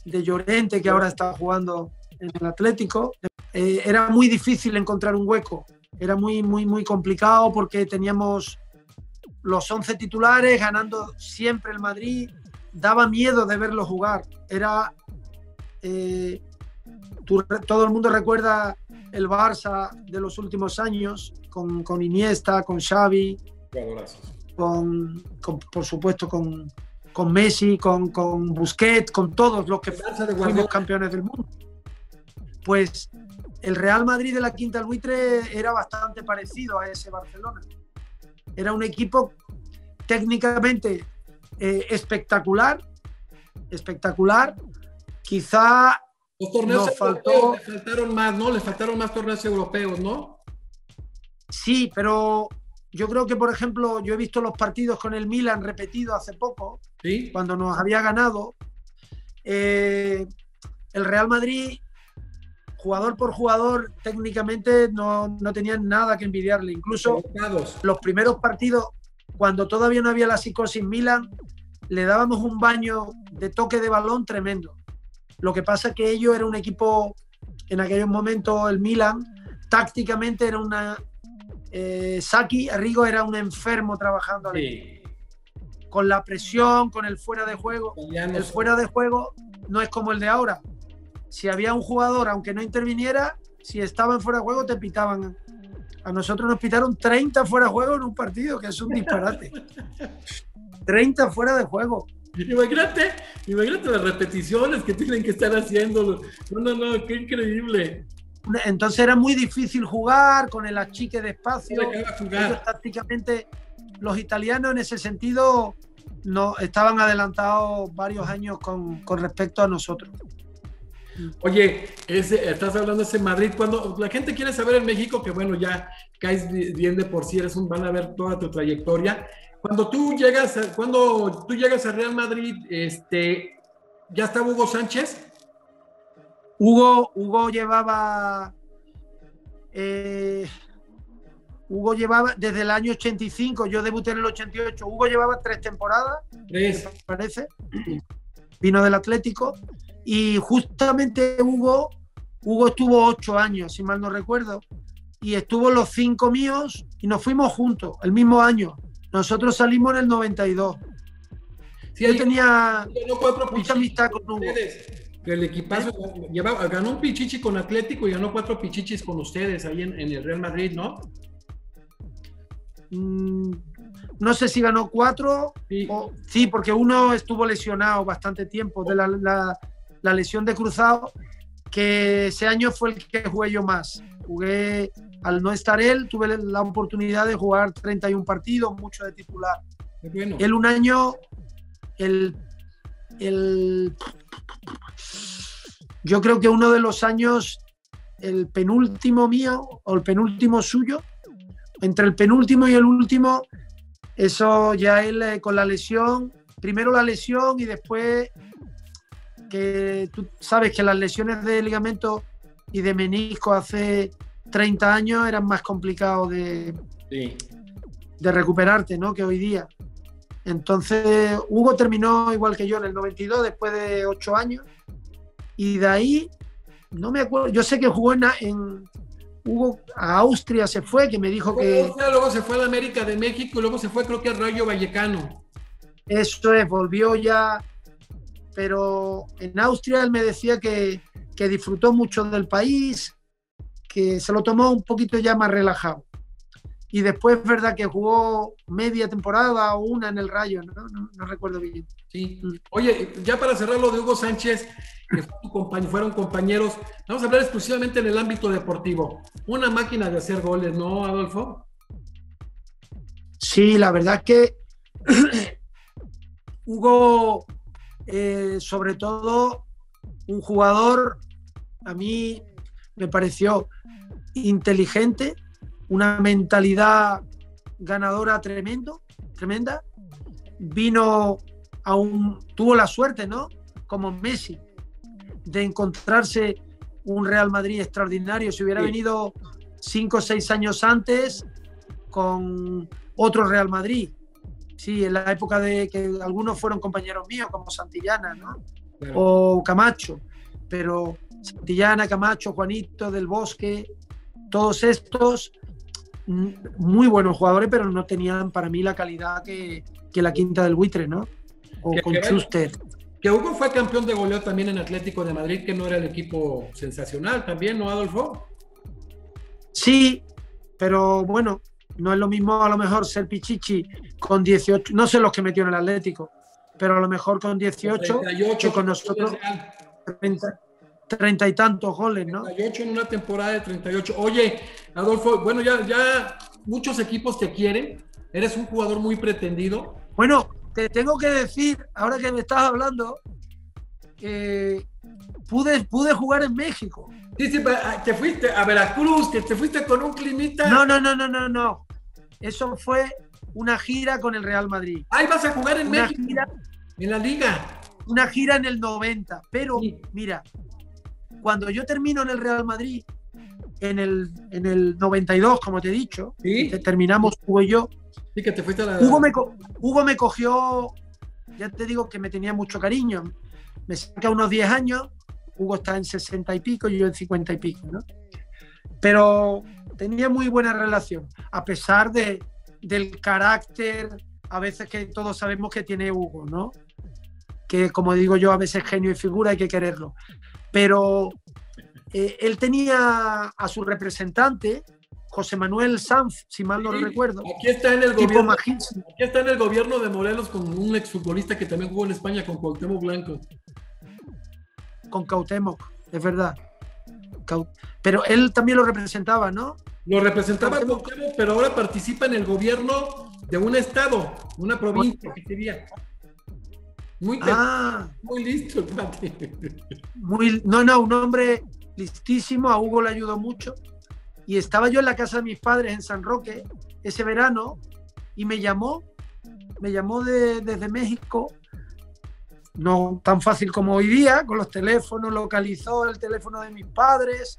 de Llorente, que ahora está jugando en el Atlético. Era muy difícil encontrar un hueco. Era muy complicado porque teníamos los 11 titulares ganando siempre el Madrid. Daba miedo de verlo jugar. Era... todo el mundo recuerda el Barça de los últimos años, con Iniesta, con Xavi, por supuesto con Messi, con Busquets, con todos los que fuimos campeones del mundo. Pues el Real Madrid de la Quinta del Buitre era bastante parecido a ese Barcelona. Era un equipo técnicamente espectacular. Quizá los torneos nos faltó... le faltaron más, ¿no? Le faltaron más torneos europeos, ¿no? Sí, pero yo creo que, por ejemplo, yo he visto los partidos con el Milan repetido hace poco, ¿sí? Cuando nos había ganado. El Real Madrid, jugador por jugador, técnicamente no tenían nada que envidiarle. Incluso los primeros partidos, cuando todavía no había la psicosis Milan, le dábamos un baño de toque de balón tremendo. Lo que pasa es que ellos era un equipo, en aquellos momentos el Milan, tácticamente era una... Saki Arrigo era un enfermo trabajando sí. Con la presión, con el fuera de juego. El fuera de juego no es como el de ahora. Si había un jugador, aunque no interviniera, si estaba en fuera de juego te pitaban. A nosotros nos pitaron 30 fuera de juego en un partido, que es un disparate. 30 fuera de juego. Imagínate las repeticiones que tienen que estar haciendo. No, qué increíble. Entonces era muy difícil jugar con el achique de espacio. Ellos, tácticamente, los italianos en ese sentido no estaban adelantados varios años con respecto a nosotros. Oye, estás hablando de ese Madrid, cuando la gente quiere saber en México, que bueno, ya caes bien de por sí, van a ver toda tu trayectoria. Cuando tú llegas a Real Madrid, ¿ya estaba Hugo Sánchez? Hugo llevaba desde el año 85, yo debuté en el 88, Hugo llevaba 3 temporadas, me parece, vino del Atlético, y justamente Hugo estuvo 8 años, si mal no recuerdo, y estuvo los 5 míos, y nos fuimos juntos, el mismo año. Nosotros salimos en el 92. Sí, yo tenía mucha amistad con Hugo. El equipazo ganó un pichichi con Atlético y ganó 4 pichichis con ustedes ahí en el Real Madrid, ¿no? No sé si ganó 4. Sí, porque uno estuvo lesionado bastante tiempo de la lesión de cruzado, que ese año fue el que jugué yo más. Jugué, al no estar él, tuve la oportunidad de jugar 31 partidos, mucho de titular. Bueno. Él un año, yo creo que uno de los años, el penúltimo mío o el penúltimo suyo, entre el penúltimo y el último, eso ya él con la lesión, primero la lesión y después que tú sabes que las lesiones de ligamento y de menisco hace 30 años eran más complicados de recuperarte, ¿no?, que hoy día. Entonces Hugo terminó igual que yo en el 92 después de 8 años y de ahí no me acuerdo, yo sé que jugó en Hugo a Austria, se fue, que me dijo que... Luego se fue a la América de México y luego se fue creo que al Rayo Vallecano. Eso es, volvió ya, pero en Austria él me decía que disfrutó mucho del país, que se lo tomó un poquito ya más relajado. Y después es verdad que jugó media temporada o una en el Rayo, no recuerdo bien. Sí. Oye, ya para cerrar lo de Hugo Sánchez, que fueron compañeros, vamos a hablar exclusivamente en el ámbito deportivo. Una máquina de hacer goles, ¿no, Adolfo? Sí, la verdad es que Hugo, sobre todo, un jugador, a mí me pareció inteligente, una mentalidad ganadora tremenda. Tuvo la suerte, ¿no?, como Messi, de encontrarse un Real Madrid extraordinario. Si hubiera venido 5 o 6 años antes con otro Real Madrid. Sí, en la época de que algunos fueron compañeros míos, como Santillana, ¿no? Claro. O Camacho. Pero Santillana, Camacho, Juanito, Del Bosque, todos estos muy buenos jugadores, pero no tenían para mí la calidad que la Quinta del Buitre, ¿no? O con Schuster. Que Hugo fue campeón de goleo también en Atlético de Madrid, que no era el equipo sensacional también, ¿no, Adolfo? Sí, pero bueno, no es lo mismo a lo mejor ser Pichichi con 18, no sé los que metió en el Atlético, pero a lo mejor con 18 que con nosotros 30 y tantos goles, ¿no? 38 en una temporada de 38. Oye, Adolfo, bueno, ya muchos equipos te quieren, eres un jugador muy pretendido. Bueno, te tengo que decir, ahora que me estás hablando, que pude jugar en México. Sí, te fuiste a Veracruz, que te fuiste con un climita. No. Eso fue una gira con el Real Madrid. Ahí vas a jugar en México, en la liga. Una gira en el 90, pero sí. Mira, cuando yo termino en el Real Madrid, en el 92, como te he dicho, ¿sí? Que terminamos Hugo y yo. Sí, que te fuiste a la... Hugo me cogió, ya te digo que me tenía mucho cariño. Me saca unos 10 años, Hugo está en 60 y pico y yo en 50 y pico, ¿no? Pero tenía muy buena relación, a pesar del carácter, a veces que todos sabemos que tiene Hugo, ¿no? Que, como digo yo, a veces genio y figura, hay que quererlo. Pero él tenía a su representante, José Manuel Sanz, si mal no recuerdo. Aquí está en el gobierno de Morelos con un exfutbolista que también jugó en España, con Cuauhtémoc Blanco. Con Cuauhtémoc, es verdad. Pero él también lo representaba, ¿no? Lo representaba Cuauhtémoc, pero ahora participa en el gobierno de un estado, una provincia que sería. Muy listo el pate. Un hombre listísimo, a Hugo le ayudó mucho. Y estaba yo en la casa de mis padres en San Roque ese verano y me llamó desde México, no tan fácil como hoy día, con los teléfonos, localizó el teléfono de mis padres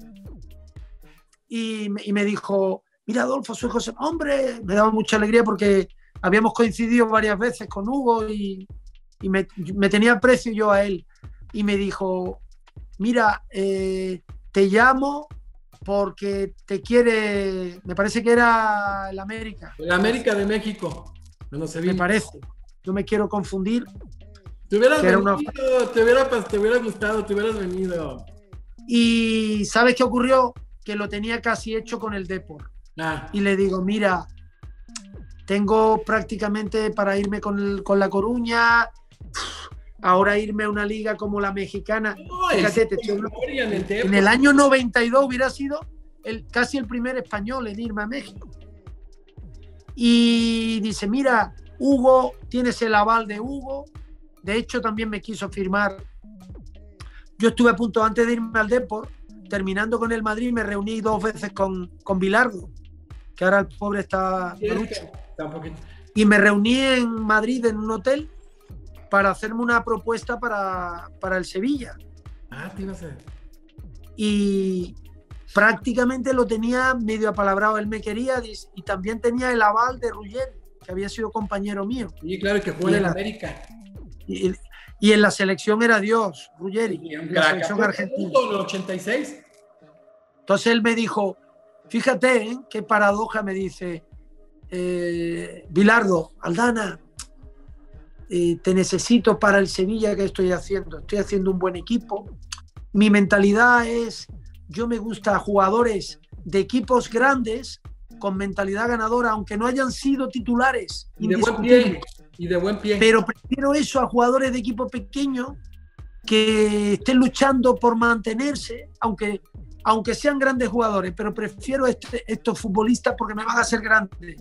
y me dijo, mira Adolfo, soy José. Hombre, me daba mucha alegría porque habíamos coincidido varias veces con Hugo y me tenía aprecio yo a él. Y me dijo, mira, te llamo porque te quiere, me parece que era el América. El América de México. Me parece, no me quiero confundir. Te hubieras venido, te hubiera gustado, te hubieras venido. Y ¿sabes qué ocurrió? Que lo tenía casi hecho con el Depor. Y le digo, mira, tengo prácticamente para irme con La Coruña, ahora irme a una liga como la mexicana. No, fíjate, en el año 92 hubiera sido casi el primer español en irme a México. Y dice, mira, Hugo, tienes el aval de Hugo. De hecho, también me quiso firmar. Yo estuve a punto, antes de irme al Depor, terminando con el Madrid, me reuní 2 veces con Bilardo, que ahora el pobre está malucho. Y me reuní en Madrid en un hotel para hacerme una propuesta para el Sevilla. Te iba a hacer. Y prácticamente lo tenía medio apalabrado. Él me quería y también tenía el aval de Ruggeri, que había sido compañero mío. Sí, claro, que jugó en América. Y en la selección era Dios, Ruggeri, en la selección argentina. ¿En el 86? Entonces él me dijo, fíjate, qué paradoja, me dice, Bilardo, Aldana, te necesito para el Sevilla que estoy haciendo un buen equipo. Mi mentalidad es, yo me gusta jugadores de equipos grandes con mentalidad ganadora, aunque no hayan sido titulares. Y de buen pie. Pero prefiero eso a jugadores de equipo pequeño que estén luchando por mantenerse, aunque sean grandes jugadores, pero prefiero estos futbolistas porque me van a hacer grandes.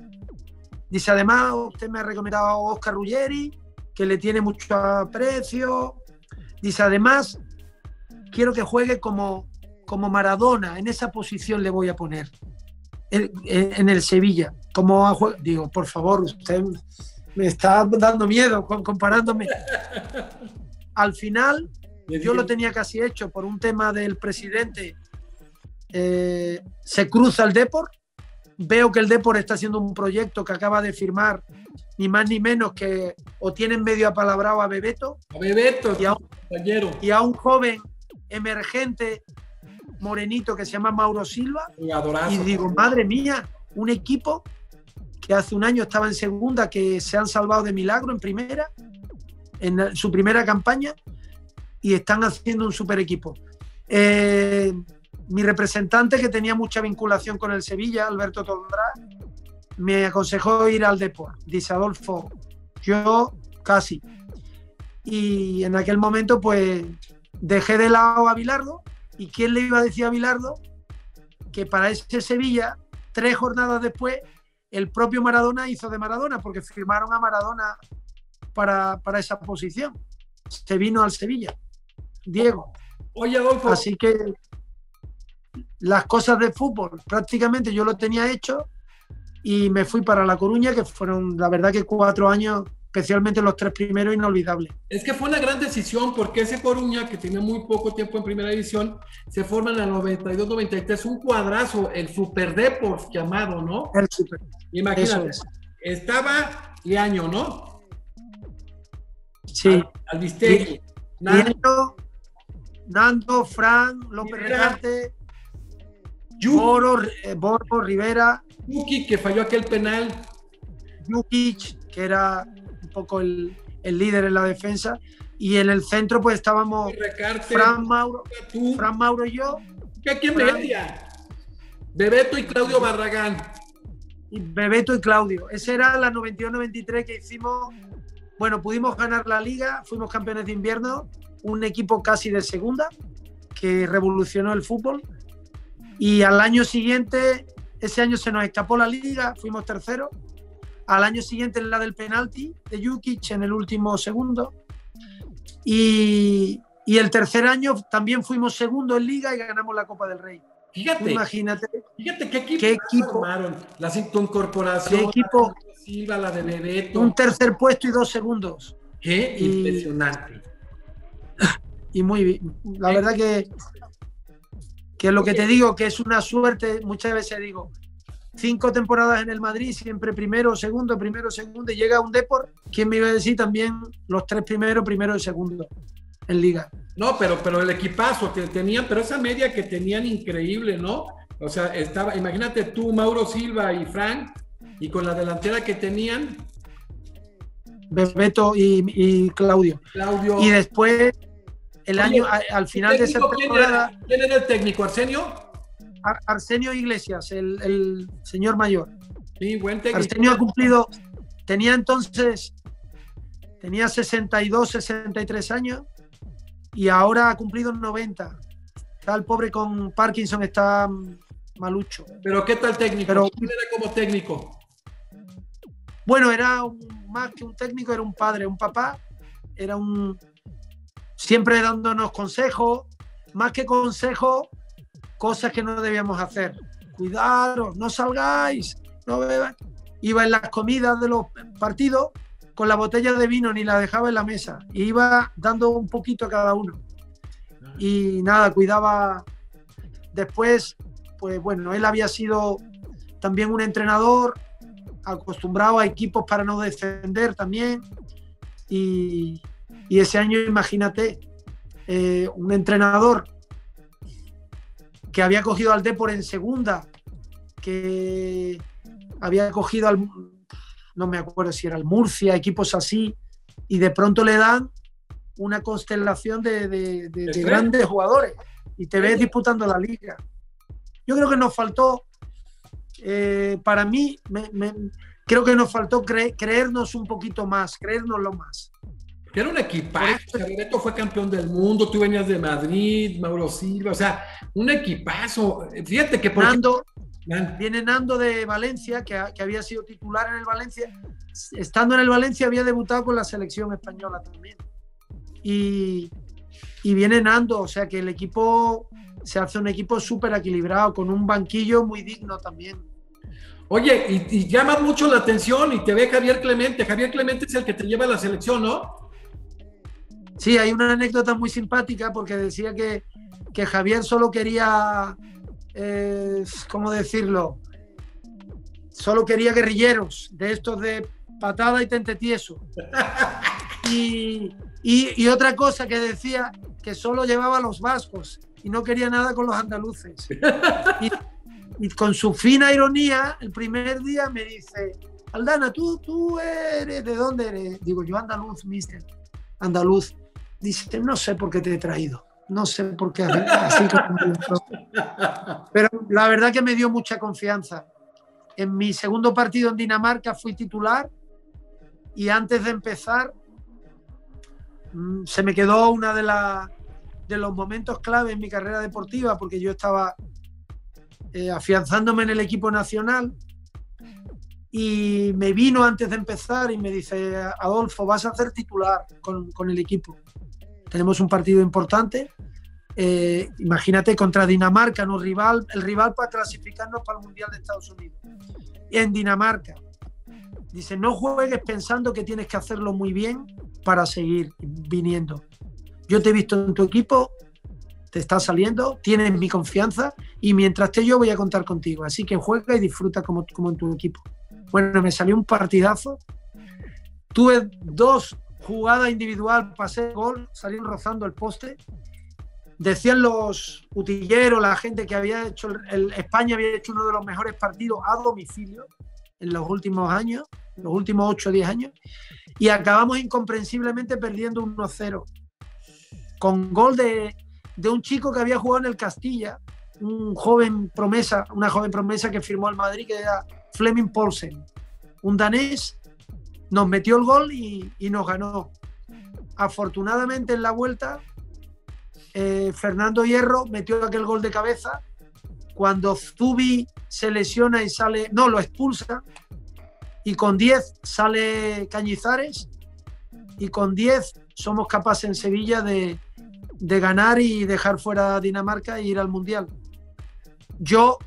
Dice, además, usted me ha recomendado a Oscar Ruggeri, que le tiene mucho aprecio. Dice, además, quiero que juegue como Maradona, en esa posición le voy a poner, en el Sevilla. Digo, por favor, usted me está dando miedo comparándome. Al final, yo lo tenía casi hecho por un tema del presidente. Se cruza el Depor, veo que el Depor está haciendo un proyecto que acaba de firmar ni más ni menos que o tienen medio apalabrado a Bebeto, y a un joven emergente morenito que se llama Mauro Silva, y digo, madre mía, un equipo que hace un año estaba en segunda, que se han salvado de milagro en primera, en su primera campaña, y están haciendo un super equipo. Mi representante, que tenía mucha vinculación con el Sevilla, Alberto Tondrá, me aconsejó ir al Depor. Dice, Adolfo, yo casi. Y en aquel momento pues dejé de lado a Bilardo. ¿Y quién le iba a decir a Bilardo que para ese Sevilla, 3 jornadas después, el propio Maradona hizo de Maradona, porque firmaron a Maradona para esa posición? Se vino al Sevilla, Diego. Oye, Adolfo. Así que las cosas de fútbol prácticamente yo lo tenía hecho y me fui para La Coruña, que fueron, la verdad, que 4 años, especialmente los 3 primeros, inolvidables. Es que fue una gran decisión, porque ese Coruña, que tenía muy poco tiempo en primera división, se forma en el 92-93, un cuadrazo, el Super Depor llamado, ¿no? El Super. Imagínate, estaba Leaño, ¿no? Sí. Albistegui, Nando, Fran, López Regarte, Boro, Rivera, Yuki, que falló aquel penal, Jukic, que era un poco el líder en la defensa, y en el centro pues estábamos Recarte, Fran Mauro y yo. ¿Qué aquí en media? Bebeto y Claudio Barragán. Y Bebeto y Claudio. Esa era la 92-93 que hicimos. Bueno, pudimos ganar la Liga, fuimos campeones de invierno, un equipo casi de segunda que revolucionó el fútbol. Y al año siguiente, ese año se nos escapó la Liga, fuimos terceros. Al año siguiente la del penalti de Jukic en el último segundo. Y el tercer año también fuimos segundo en Liga y ganamos la Copa del Rey. Fíjate, imagínate qué equipo armaron. La incorporación, qué equipo, la de Silva, la de Bebeto. un tercer puesto y 2 segundos. Qué impresionante. Y muy bien. La verdad que es lo que te digo, que es una suerte. Muchas veces digo, 5 temporadas en el Madrid, siempre primero, segundo, y llega un Depor. ¿Quién me iba a decir también los 3 primeros, primero y segundo en Liga? No, pero el equipazo que tenían, pero esa media que tenían increíble, ¿no? O sea, imagínate tú, Mauro Silva y Frank, y con la delantera que tenían, Bebeto y Claudio. Y después, al final de esa temporada... ¿Quién era el técnico? ¿Arsenio? Arsenio Iglesias, el señor mayor. Sí, buen técnico. Arsenio ha cumplido, tenía 62, 63 años y ahora ha cumplido 90. Está el pobre con Parkinson, está malucho. ¿Pero qué tal técnico? ¿Quién era como técnico? Bueno, era más que un técnico, era un padre, un papá. Siempre dándonos consejos, más que consejos, cosas que no debíamos hacer. Cuidaros, no salgáis, no beban. Iba en las comidas de los partidos con la botella de vino, ni la dejaba en la mesa. Iba dando un poquito a cada uno. Y nada, cuidaba. Después, pues bueno, él había sido también un entrenador acostumbrado a equipos para no defender también. Y ese año, imagínate, un entrenador que había cogido al Depor en segunda, que había cogido no me acuerdo si era el Murcia, equipos así, y de pronto le dan una constelación de grandes jugadores y te ves disputando la Liga. Yo creo que nos faltó, para mí, creo que nos faltó creernos un poquito más, creérnoslo más. Que era un equipazo. Bebeto fue campeón del mundo, tú venías de Madrid, Mauro Silva, o sea, un equipazo. Fíjate que viene Nando de Valencia, que había sido titular en el Valencia. Estando en el Valencia había debutado con la selección española también. Y viene Nando, o sea que el equipo se hace un equipo súper equilibrado, con un banquillo muy digno también. Oye, y llama mucho la atención y te ve Javier Clemente. Javier Clemente es el que te lleva a la selección, ¿no? Sí, hay una anécdota muy simpática porque decía que Javier solo quería, ¿cómo decirlo? Solo quería guerrilleros, de estos de patada y tente tieso. Y otra cosa que decía, que solo llevaba a los vascos y no quería nada con los andaluces. Y con su fina ironía, el primer día me dice, Aldana, ¿tú eres de dónde eres? Digo, yo andaluz, mister, andaluz. Dice, no sé por qué te he traído, no sé por qué. Así pero la verdad que me dio mucha confianza. En mi segundo partido en Dinamarca fui titular y antes de empezar se me quedó una de los momentos clave en mi carrera deportiva porque yo estaba afianzándome en el equipo nacional y me vino antes de empezar y me dice, Adolfo, vas a ser titular con el equipo. Tenemos un partido importante, imagínate, contra Dinamarca, ¿no? El rival para clasificarnos para el Mundial de Estados Unidos. En Dinamarca. Dice, no juegues pensando que tienes que hacerlo muy bien para seguir viniendo. Yo te he visto en tu equipo, te está saliendo, tienes mi confianza y mientras esté yo voy a contar contigo. Así que juega y disfruta como en tu equipo. Bueno, me salió un partidazo. Tuve 2 jugadas individual, pasé gol, salí rozando el poste. Decían los utilleros, la gente que había hecho, España había hecho uno de los mejores partidos a domicilio en los últimos años, los últimos 8 o 10 años, y acabamos incomprensiblemente perdiendo 1-0 con gol de un chico que había jugado en el Castilla, una joven promesa que firmó al Madrid, que era Flemming Poulsen, un danés. Nos metió el gol y nos ganó. Afortunadamente en la vuelta Fernando Hierro metió aquel gol de cabeza cuando Zubi se lesiona y sale, no, lo expulsa, y con 10 sale Cañizares y con 10 somos capaces en Sevilla de ganar y dejar fuera a Dinamarca e ir al Mundial. Yo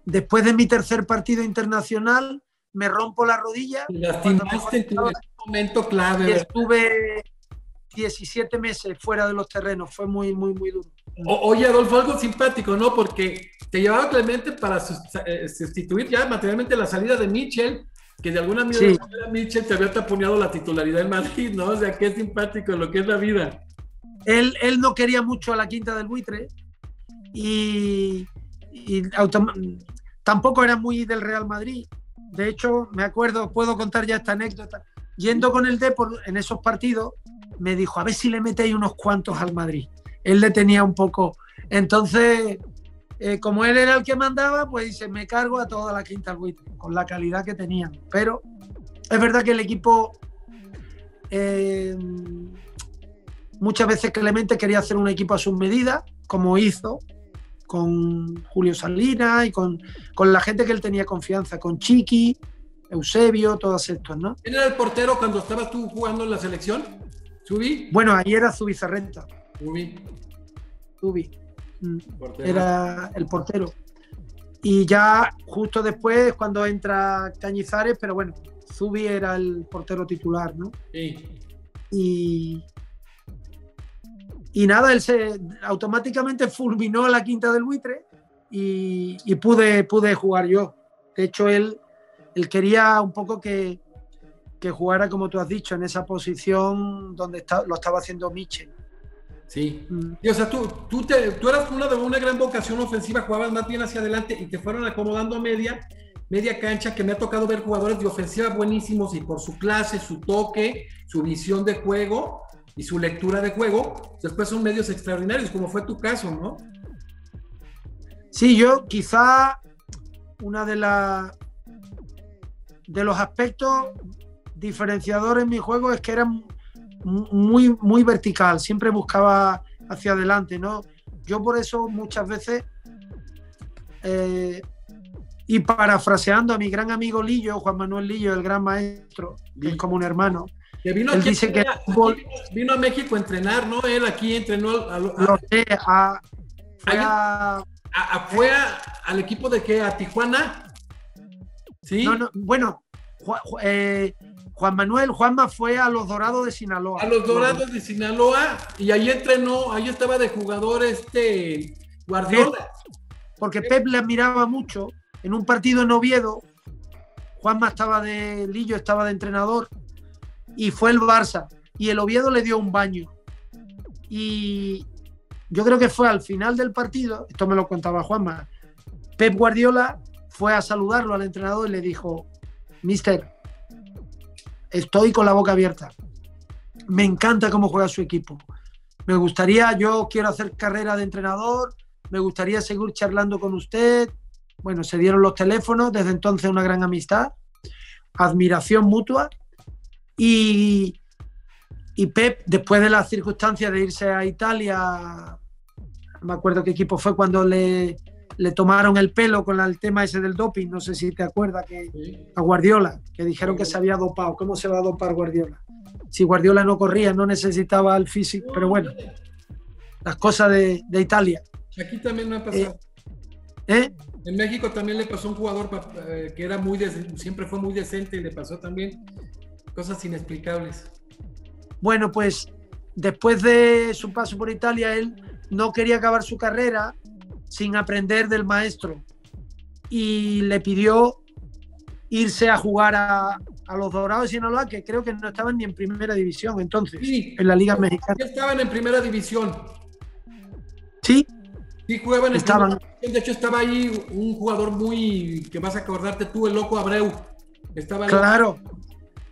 después de mi tercer partido internacional me rompo la rodilla. Lastimaste en un momento clave. Y estuve 17 meses fuera de los terrenos. Fue muy, muy, muy duro. Oye, Adolfo, algo simpático, ¿no? Porque te llevaba Clemente para sustituir ya materialmente la salida de Mitchell, que de alguna manera Mitchell te había taponeado la titularidad en Madrid, ¿no? O sea, qué simpático lo que es la vida. Él no quería mucho a la Quinta del Buitre y tampoco era muy del Real Madrid. De hecho, me acuerdo, puedo contar ya esta anécdota. Yendo con el Depor en esos partidos, me dijo, a ver si le metéis unos cuantos al Madrid. Él le tenía un poco. Entonces, como él era el que mandaba, pues dice, me cargo a toda la Quinta del Buitre, con la calidad que tenían. Pero es verdad que el equipo, muchas veces Clemente quería hacer un equipo a sus medidas, como hizo con Julio Salinas y con la gente que él tenía confianza, con Chiqui, Eusebio, todos estos, ¿no? ¿Quién era el portero cuando estabas tú jugando en la selección? ¿Zubi? Bueno, ahí era Zubizarreta. Zubi. Era el portero. Y ya justo después, cuando entra Cañizares, pero bueno, Zubi era el portero titular, ¿no? Sí. Y nada, él automáticamente fulminó la Quinta del Buitre y pude jugar yo. De hecho, él quería un poco que jugara, como tú has dicho, en esa posición donde lo estaba haciendo Mitchell. Sí. Y, o sea, tú eras una gran vocación ofensiva, jugabas más bien hacia adelante y te fueron acomodando a media cancha, que me ha tocado ver jugadores de ofensiva buenísimos y por su clase, su toque, su visión de juego y su lectura de juego, después son medios extraordinarios, como fue tu caso, ¿no? Sí, yo quizá una de los aspectos diferenciadores en mi juego es que era muy, muy vertical, siempre buscaba hacia adelante, ¿no? Yo por eso muchas veces, y parafraseando a mi gran amigo Lillo, Juan Manuel Lillo, el gran maestro, que es como un hermano, que vino él dice que vino a México a entrenar, ¿no? Él aquí entrenó fue al equipo de qué, a Tijuana. ¿Sí? No, bueno, Juanma fue a los Dorados de Sinaloa. A los Dorados de Sinaloa, y ahí entrenó, ahí estaba de jugador Guardiola. Porque Pep le admiraba mucho. En un partido en Oviedo, Juanma estaba Lillo estaba de entrenador, y fue el Barça. Y el Oviedo le dio un baño. Y yo creo que fue al final del partido, esto me lo contaba Juanma, Pep Guardiola fue a saludarlo al entrenador y le dijo: Mister, estoy con la boca abierta. Me encanta cómo juega su equipo. Yo quiero hacer carrera de entrenador, me gustaría seguir charlando con usted. Bueno, se dieron los teléfonos, desde entonces una gran amistad, admiración mutua. Y Pep, después de las circunstancias de irse a Italia, no me acuerdo qué equipo fue, cuando le tomaron el pelo con el tema ese del doping, no sé si te acuerdas, a Guardiola, que dijeron que se había dopado. ¿Cómo se va a dopar Guardiola? Si Guardiola no corría, no necesitaba el físico, pero bueno, las cosas de Italia. Aquí también me ha pasado. En México también le pasó a un jugador que era siempre fue muy decente, y le pasó también cosas inexplicables. Bueno, pues después de su paso por Italia, él no quería acabar su carrera sin aprender del maestro, y le pidió irse a jugar a los Dorados de Sinaloa, que creo que no estaban ni en primera división entonces, sí, en la Liga Mexicana. Ya estaban en primera división. Sí. Sí, jugaban en primera división. De hecho, estaba ahí un jugador que vas a acordarte tú, el Loco Abreu. Claro.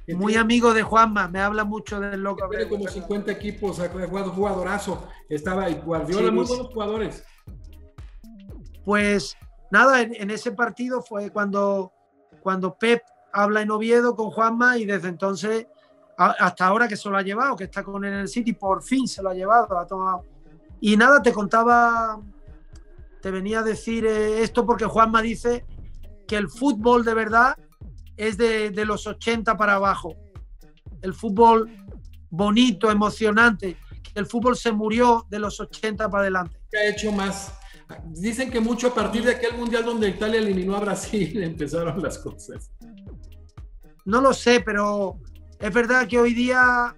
Muy amigo de Juanma, me habla mucho del Loco Abreu. Tiene como 50 equipos, ha jugado jugadorazo. Estaba ahí Guardiola, sí, muy buenos jugadores. Pues nada, en ese partido fue cuando Pep habla en Oviedo con Juanma, y desde entonces hasta ahora que se lo ha llevado, que está con él en el City, por fin se lo ha llevado, ha tomado. Y nada, te venía a decir esto porque Juanma dice que el fútbol de verdad es de los 80 para abajo. El fútbol bonito, emocionante, el fútbol se murió de los 80 para adelante. ¿Qué ha hecho más? Dicen que mucho a partir de aquel mundial donde Italia eliminó a Brasil empezaron las cosas. No lo sé, pero es verdad que hoy día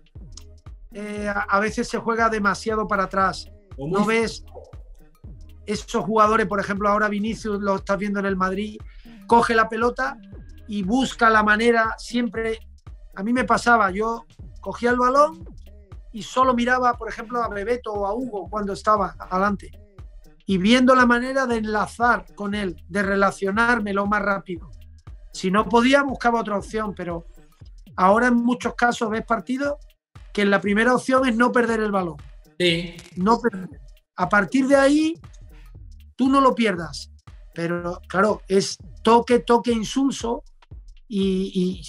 a veces se juega demasiado para atrás. No ves esos jugadores, por ejemplo, ahora Vinicius, lo estás viendo en el Madrid, coge la pelota y busca la manera siempre. A mí me pasaba, yo cogía el balón y solo miraba, por ejemplo, a Bebeto o a Hugo cuando estaba adelante, y viendo la manera de enlazar con él, de relacionarme lo más rápido. Si no podía, buscaba otra opción, pero ahora en muchos casos ves partidos que la primera opción es no perder el balón. Sí. No perder. A partir de ahí, tú no lo pierdas. Pero claro, es toque, insulso. Y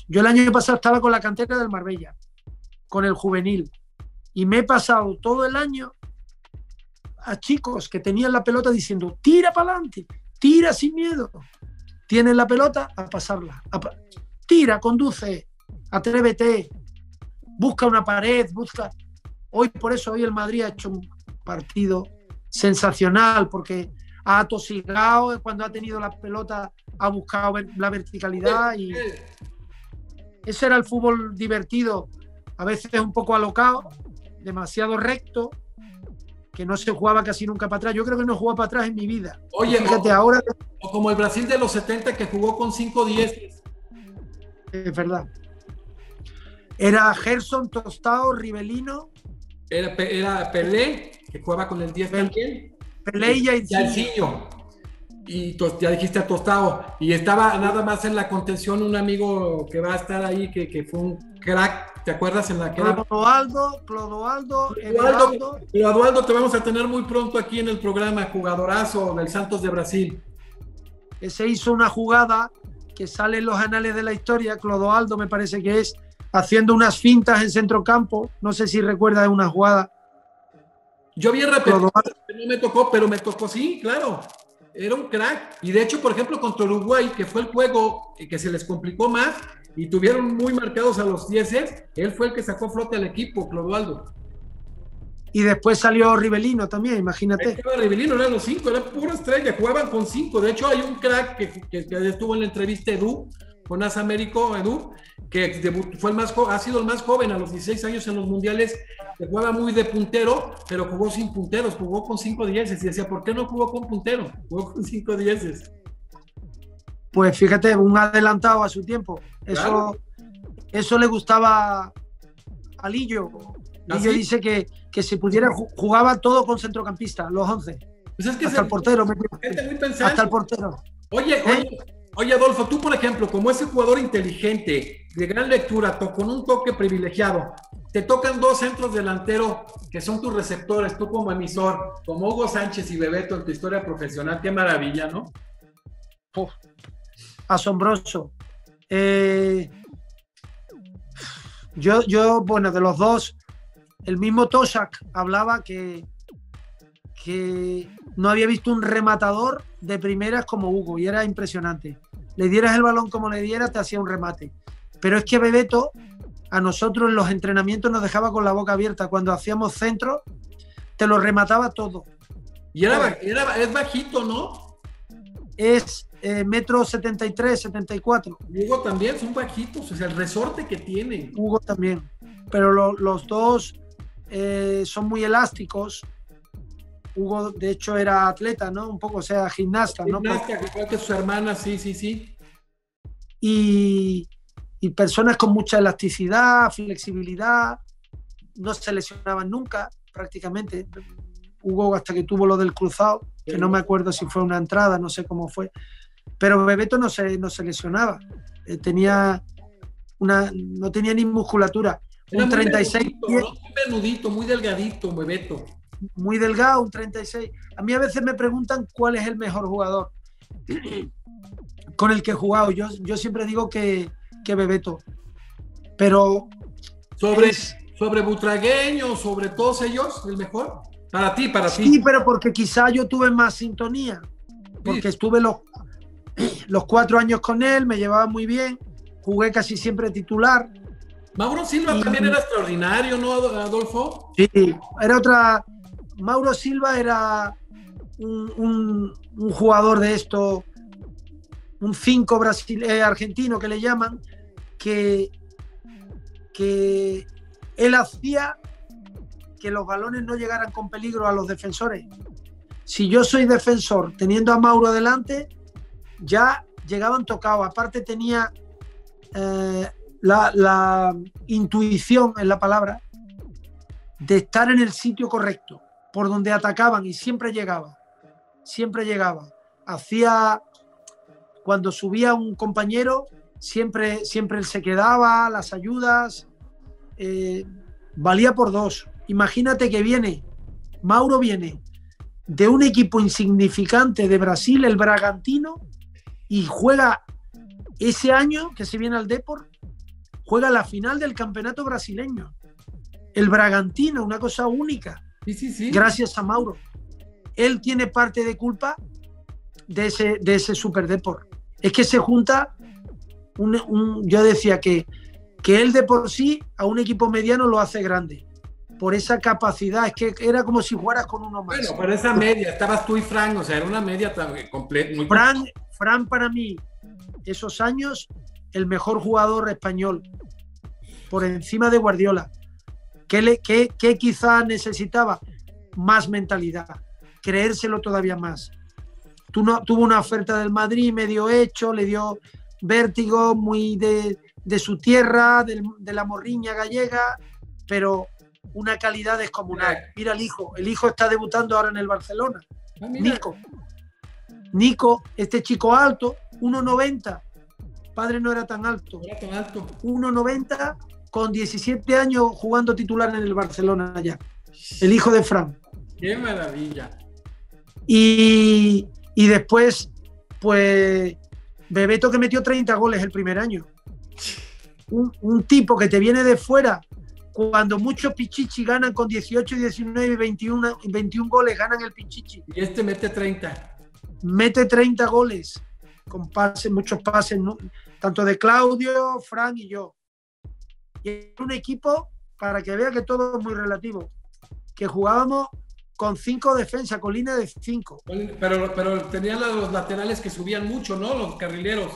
yo el año pasado estaba con la cantera del Marbella, con el juvenil. Y me he pasado todo el año a chicos que tenían la pelota diciendo: tira para adelante, tira sin miedo. Tienes la pelota, a pasarla. Tira, conduce, atrévete, busca una pared, busca. Hoy el Madrid ha hecho un partido sensacional, porque ha atosigado cuando ha tenido la pelota, ha buscado la verticalidad, y ese era el fútbol divertido, a veces un poco alocado, demasiado recto, que no se jugaba casi nunca para atrás. Yo creo que no he jugado para atrás en mi vida. Oye, fíjate, ahora... O como el Brasil de los 70, que jugó con 5-10. Es verdad. Era Gerson, Tostao, Rivelino. Era Pelé, que jugaba con el 10 también. Pelé y Jairzinho. Y ya dijiste a Tostao. Y estaba nada más en la contención un amigo que va a estar ahí, que fue un crack. ¿Te acuerdas? En la que Clodoaldo, Eduardo, te vamos a tener muy pronto aquí en el programa, jugadorazo del Santos de Brasil. Se hizo una jugada que sale en los anales de la historia, Clodoaldo me parece que es, haciendo unas fintas en centrocampo, no sé si recuerdas una jugada. Yo vi repetido, no me tocó, pero me tocó, sí, claro. Era un crack. Y de hecho, por ejemplo, contra Uruguay, que fue el juego que se les complicó más y tuvieron muy marcados a los 10, él fue el que sacó flote al equipo, Clodoaldo. Y después salió Rivelino también, imagínate. Rivelino eran los 5, era pura estrella, jugaban con 5. De hecho, hay un crack que estuvo en la entrevista Edu, con As Américo, Edu, que fue ha sido el más joven a los 16 años en los mundiales, que jugaba muy de puntero, pero jugó sin punteros, jugó con 5 dieces, y decía, ¿por qué no jugó con puntero? Jugó con 5 dieces. Pues fíjate, un adelantado a su tiempo. Claro. Eso le gustaba a Lillo. Lillo dice que si pudiera jugaba todo con centrocampista, los 11. Pues es que hasta el portero. Hasta el portero. Oye, Adolfo, tú por ejemplo, como ese jugador inteligente, de gran lectura, con un toque privilegiado, te tocan 2 centros delanteros que son tus receptores, tú como emisor, como Hugo Sánchez y Bebeto en tu historia profesional, qué maravilla, ¿no? Asombroso. Bueno, de los dos, el mismo Tosak hablaba que no había visto un rematador de primeras como Hugo, y era impresionante. Le dieras el balón como le dieras, te hacía un remate. Pero es que Bebeto, a nosotros en los entrenamientos nos dejaba con la boca abierta. Cuando hacíamos centro, te lo remataba todo. Y es bajito, ¿no? Es 1,73 m, 74. Hugo también son bajitos, o sea, el resorte que tienen. Hugo también. Pero los dos son muy elásticos. Hugo, de hecho, era atleta, ¿no? Un poco, o sea, gimnasta, ¿no? Gimnasta, igual que sus hermanas, sí. Y personas con mucha elasticidad, flexibilidad, no se lesionaban nunca, prácticamente. Hugo, hasta que tuvo lo del cruzado, que no me acuerdo si fue una entrada, no sé cómo fue. Pero Bebeto no se lesionaba. No tenía ni musculatura. Era un 36. Muy menudito, muy delgadito, Bebeto. Muy delgado, un 36. A mí a veces me preguntan cuál es el mejor jugador con el que he jugado. Yo siempre digo que Bebeto. Pero sobre Butragueño, sobre todos ellos, el mejor. Para ti. Sí, pero porque quizá yo tuve más sintonía. Porque estuve los 4 años con él, me llevaba muy bien, jugué casi siempre titular. Mauro Silva también era extraordinario, ¿no, Adolfo? Sí, era otra. Mauro Silva era un jugador de esto, un 5 argentino que le llaman, que él hacía que los balones no llegaran con peligro a los defensores. Si yo soy defensor, teniendo a Mauro adelante, ya llegaban tocados. Aparte tenía la intuición, en la palabra, de estar en el sitio correcto, por donde atacaban, y siempre llegaba. Cuando subía un compañero, siempre él se quedaba, las ayudas, valía por 2. Imagínate que Mauro viene de un equipo insignificante de Brasil, el Bragantino, y juega ese año que se viene al Depor, juega la final del campeonato brasileño. El Bragantino, una cosa única. Sí. Gracias a Mauro. Él tiene parte de culpa de ese Super Depor. Es que se junta yo decía que él de por sí a un equipo mediano lo hace grande. Por esa capacidad, es que era como si jugaras con uno más. Bueno, pero esa media, estabas tú y Fran, o sea, era una media completa. Fran para mí, esos años, el mejor jugador español, por encima de Guardiola. ¿Qué quizá necesitaba? Más mentalidad, creérselo todavía más. Tuvo una oferta del Madrid medio hecho, le dio vértigo, muy de su tierra, de la morriña gallega, pero una calidad descomunal. Mira el hijo está debutando ahora en el Barcelona. Nico, este chico alto, 1,90. Padre no era tan alto. 1,90, con 17 años jugando titular en el Barcelona ya. El hijo de Fran. ¡Qué maravilla! Y después, pues, Bebeto, que metió 30 goles el primer año. Un tipo que te viene de fuera, cuando muchos pichichi ganan con 18, 19 y 21 goles, ganan el pichichi. Y este mete 30. Mete 30 goles, con pases, muchos pases, ¿no? Tanto de Claudio, Fran y yo. Y un equipo, para que vea que todo es muy relativo, que jugábamos con 5 defensas, con línea de 5. Pero tenían los laterales que subían mucho, ¿no? Los carrileros.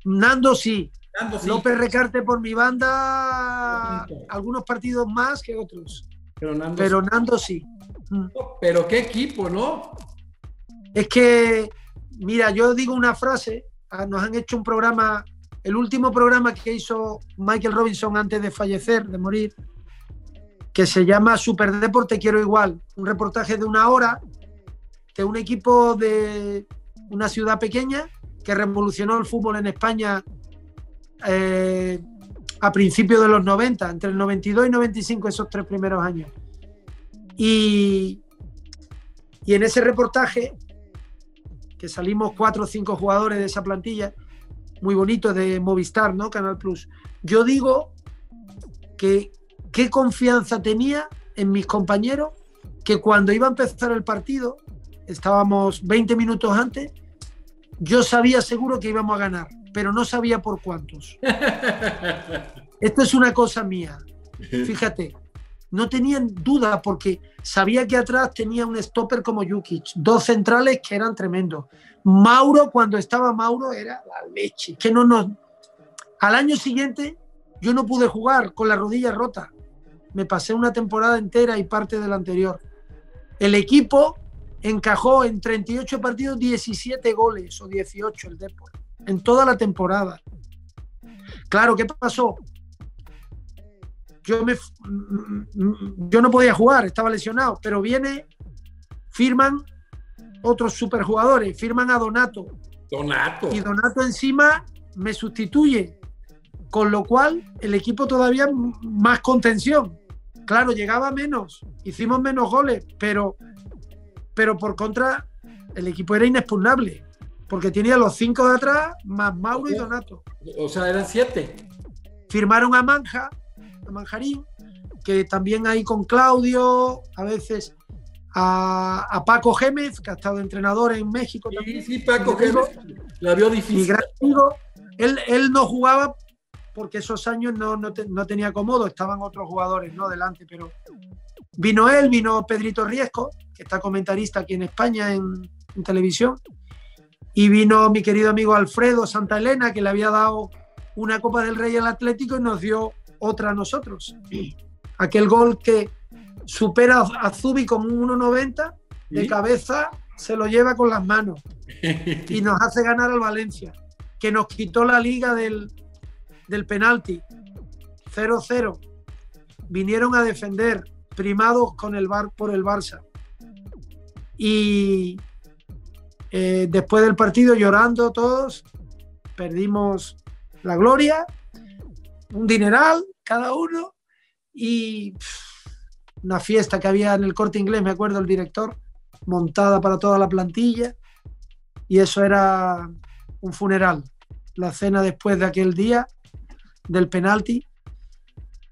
Nando sí. Nando, sí. López Recarte por mi banda, algunos partidos más que otros. Pero Nando sí. Pero qué equipo, ¿no? Es que, mira, yo digo una frase, nos han hecho un programa, el último programa que hizo Michael Robinson antes de fallecer, de morir, que se llama Superdeporte Quiero Igual, un reportaje de 1 hora de un equipo de una ciudad pequeña que revolucionó el fútbol en España a principios de los 90, entre el 92 y 95, esos 3 primeros años. Y en ese reportaje, que salimos 4 o 5 jugadores de esa plantilla, muy bonito, de Movistar, ¿no? Canal Plus. Yo digo que qué confianza tenía en mis compañeros, que cuando iba a empezar el partido, estábamos 20 minutos antes, yo sabía seguro que íbamos a ganar, pero no sabía por cuántos. Esto es una cosa mía. Fíjate, no tenían duda porque sabía que atrás tenía un stopper como Jukic, 2 centrales que eran tremendos. Mauro, cuando estaba Mauro, era la leche. Que Al año siguiente yo no pude jugar con la rodilla rota. Me pasé una temporada entera y parte de la anterior. El equipo encajó en 38 partidos 17 goles o 18 el Depor, en toda la temporada. Claro, ¿qué pasó? Yo no podía jugar, estaba lesionado, pero firman otros superjugadores, firman a Donato. Y Donato encima me sustituye, con lo cual el equipo todavía más contención. Claro, llegaba menos, hicimos menos goles, pero por contra el equipo era inexpugnable, porque tenía los 5 de atrás más Mauro y Donato. O sea, eran 7. Firmaron a Manjarín, que también ahí con Claudio, a veces a Paco Gémez, que ha estado entrenador en México también. Sí, Paco Gémez la vio difícil. Mi gran amigo, él no jugaba porque esos años no tenía cómodo, estaban otros jugadores, ¿no?, delante, pero vino él, vino Pedrito Riesco, que está comentarista aquí en España en televisión, y vino mi querido amigo Alfredo Santa Elena, que le había dado una Copa del Rey al Atlético y nos dio otra a nosotros. Aquel gol que supera a Zubi con un 1,90 de cabeza, se lo lleva con las manos y nos hace ganar al Valencia, que nos quitó la liga del penalti. 0-0. Vinieron a defender, primados con por el Barça. Y después del partido, llorando todos, perdimos la gloria, un dineral cada uno, y una fiesta que había en el Corte Inglés, me acuerdo, el director, montada para toda la plantilla, y eso era un funeral. La cena después de aquel día del penalti.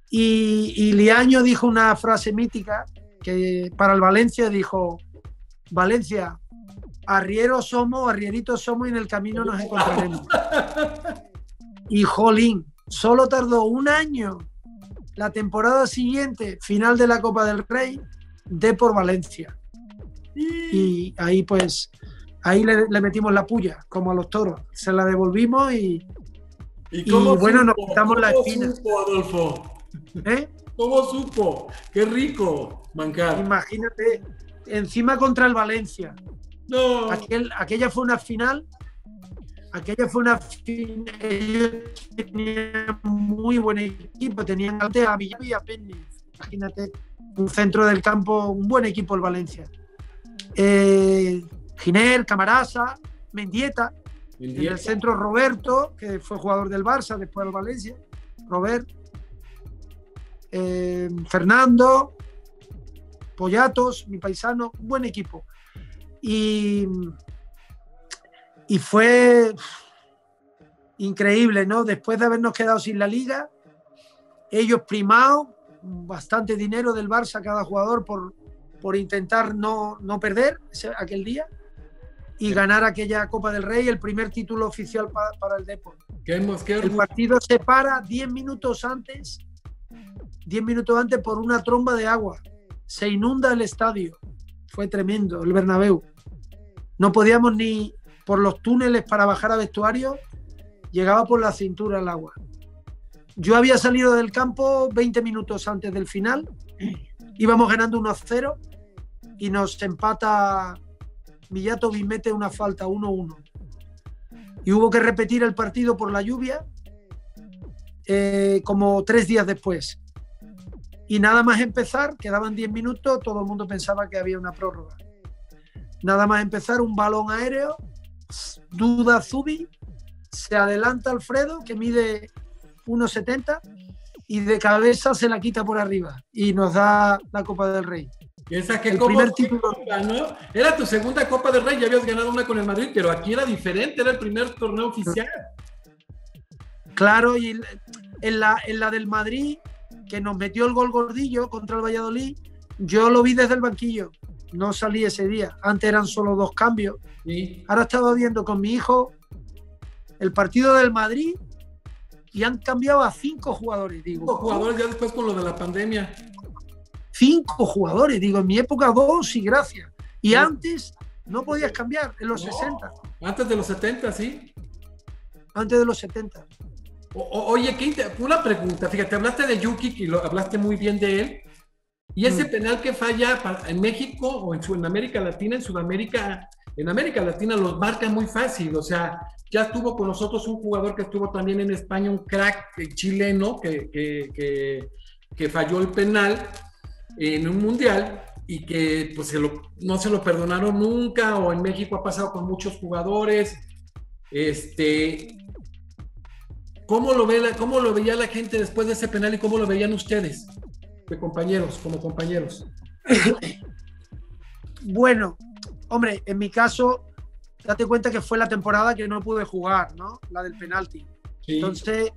Y Liaño dijo una frase mítica que para el Valencia dijo: Valencia, arrieritos somos y en el camino nos encontraremos. Y jolín, solo tardó 1 año. La temporada siguiente, final de la Copa del Rey, Depor Valencia. Y ahí le metimos la puya, como a los toros. Se la devolvimos y bueno, nos quitamos la espina. ¿Cómo supo, Adolfo? ¿Cómo supo? ¡Qué rico, Mancar! Imagínate, encima contra el Valencia. No. Aquella fue una final. Ellos tenían muy buen equipo, tenían a Villar y a Penny. Imagínate, un centro del campo, un buen equipo el Valencia. Giner, Camarasa, Mendieta. En el centro Roberto, que fue jugador del Barça, después del Valencia. Robert. Fernando. Pollatos, mi paisano, un buen equipo. Y fue increíble, ¿no? Después de habernos quedado sin la liga, ellos primados, bastante dinero del Barça cada jugador por intentar no perder aquel día y ganar aquella Copa del Rey, el primer título oficial para el Depor. El partido se para 10 minutos antes por una tromba de agua. Se inunda el estadio. Fue tremendo, el Bernabéu. No podíamos ni por los túneles para bajar a vestuario, llegaba por la cintura el agua. Yo había salido del campo 20 minutos antes del final, íbamos ganando 1-0 y nos empata Mijatovic, mete una falta 1-1. Y hubo que repetir el partido por la lluvia como 3 días después. Y nada más empezar, quedaban 10 minutos, todo el mundo pensaba que había una prórroga. Nada más empezar, un balón aéreo, Duda Zubi, se adelanta Alfredo, que mide 1,70, y de cabeza se la quita por arriba y nos da la Copa del Rey. Esa que primer título, ¿no? Era tu segunda Copa del Rey, ya habías ganado una con el Madrid, pero aquí era diferente, era el primer torneo oficial. Claro, y en la del Madrid, que nos metió el gol Gordillo contra el Valladolid, yo lo vi desde el banquillo, no salí ese día. Antes eran solo 2 cambios. Sí. Ahora estaba viendo con mi hijo el partido del Madrid y han cambiado a 5 jugadores. Digo, 5 jugadores ya después con lo de la pandemia. 5 jugadores, digo, en mi época 2 y gracias. Y sí, antes no podías cambiar, en los 60. Antes de los 70, sí. Antes de los 70. Oye, una pregunta, fíjate, hablaste de Jukic y hablaste muy bien de él. Y ese penal que falla en México o en América Latina, en Sudamérica, en América Latina los marca muy fácil. O sea, ya estuvo con nosotros un jugador que estuvo también en España, un crack chileno que falló el penal en un mundial y que pues no se lo perdonaron nunca, o en México ha pasado con muchos jugadores. ¿Cómo lo veía la gente después de ese penal y cómo lo veían ustedes, como compañeros? Bueno, hombre, en mi caso, date cuenta que fue la temporada que no pude jugar, ¿no? La del penalti. Sí. Entonces,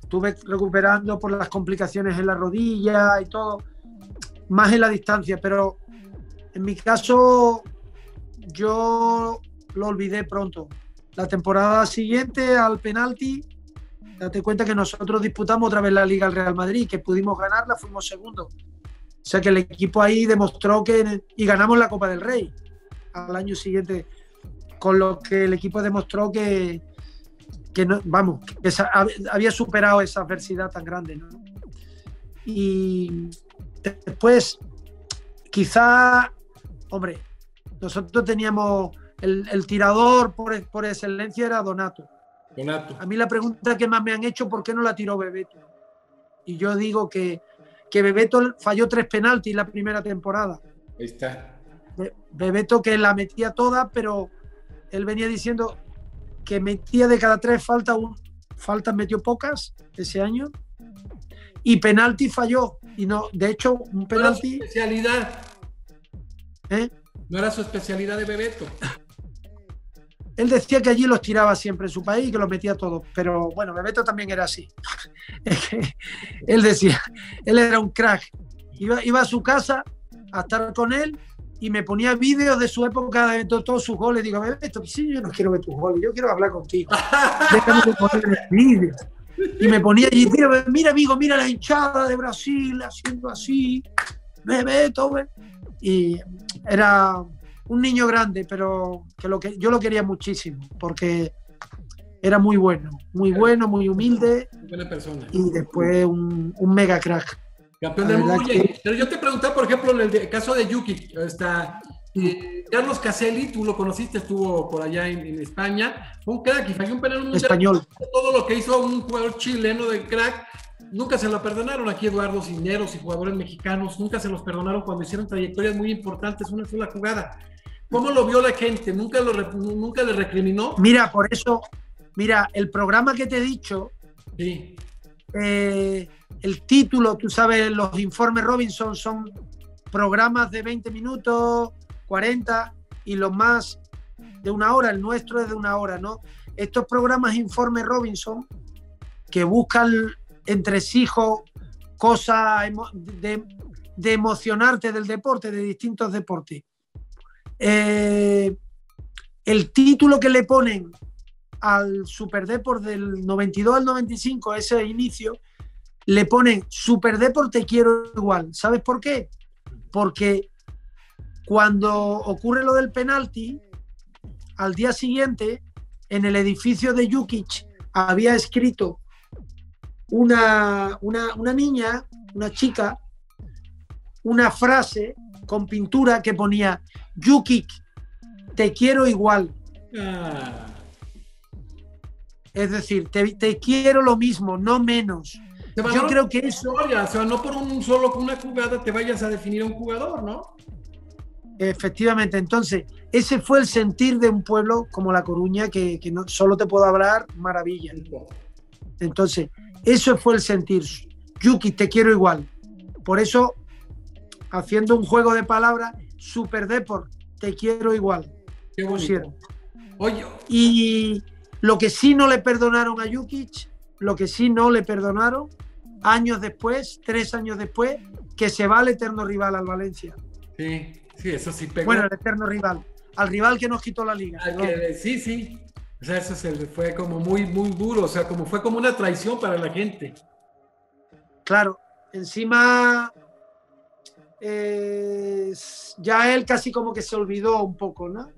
estuve recuperando por las complicaciones en la rodilla y todo, más en la distancia, pero en mi caso, yo lo olvidé pronto. La temporada siguiente al penalti, date cuenta que nosotros disputamos otra vez la Liga al Real Madrid, que pudimos ganarla, fuimos segundos. O sea que el equipo ahí demostró y ganamos la Copa del Rey al año siguiente, con lo que el equipo demostró que no, vamos, que había superado esa adversidad tan grande, ¿no? Y después, quizá, hombre, nosotros teníamos el tirador por excelencia era Donato. A mí la pregunta que más me han hecho, ¿por qué no la tiró Bebeto? Y yo digo que Bebeto falló 3 penaltis la primera temporada. Ahí está. Bebeto, que la metía toda, pero él venía diciendo que metía de cada 3 faltas metió pocas ese año, y penalti falló. Y no, de hecho, un penalti. ¿No era su especialidad? ¿No era su especialidad de Bebeto? Él decía que allí los tiraba siempre en su país y que los metía todos, pero bueno, Bebeto también era así. Él decía, él era un crack. Iba a su casa a estar con él y me ponía vídeos de su época, de todos sus goles. Digo, Bebeto, sí, yo no quiero ver tus goles, yo quiero hablar contigo. Déjame de poner vídeos. Y me ponía allí, mira amigo, mira la hinchada de Brasil haciendo así, Bebeto, y era un niño grande, pero yo lo quería muchísimo, porque era muy bueno, muy humilde. Muy buena persona. Y después un mega crack. Campeón del mundo. Pero yo te preguntaba, por ejemplo, en el caso de Jukic, Carlos Caselli, tú lo conociste, estuvo por allá en España, fue un crack y falló un penal mundial. Español. Todo lo que hizo un jugador chileno de crack, nunca se lo perdonaron. Aquí Eduardo Cisneros y jugadores mexicanos, nunca se los perdonaron cuando hicieron trayectorias muy importantes, una sola jugada. ¿Cómo lo vio la gente? ¿Nunca le recriminó? Mira, por eso, el programa que te he dicho, sí. El título, tú sabes, los informes Robinson son programas de 20 minutos, 40, y los más de 1 hora, el nuestro es de 1 hora, ¿no? Estos programas informes Robinson, que buscan entresijos, cosas de emocionarte del deporte, de distintos deportes. El título que le ponen al Superdeport del 92 al 95, ese inicio, le ponen Superdeport te quiero igual. ¿Sabes por qué? Porque cuando ocurre lo del penalti, al día siguiente, en el edificio de Jukic había escrito una niña, una chica, una frase con pintura que ponía: Jukic, te quiero igual. Ah. Es decir, te quiero lo mismo, no menos. Yo creo que eso... Historia, o sea, no por una jugada te vayas a definir a un jugador, ¿no? Efectivamente, entonces, ese fue el sentir de un pueblo como La Coruña, que no, solo te puedo hablar maravilla. Entonces, eso fue el sentir. Yuki, te quiero igual. Por eso, haciendo un juego de palabras, Super Deport, te quiero igual. Qué bonito. Oye. Y lo que sí no le perdonaron a Jukic, lo que sí no le perdonaron, años después, 3 años después, que se va al eterno rival, al Valencia. Sí, eso sí pegó. Bueno, el eterno rival, al rival que nos quitó la liga. Sí. O sea, eso fue como muy, muy duro, o sea, fue como una traición para la gente. Claro, encima ya él casi como que se olvidó un poco, ¿no?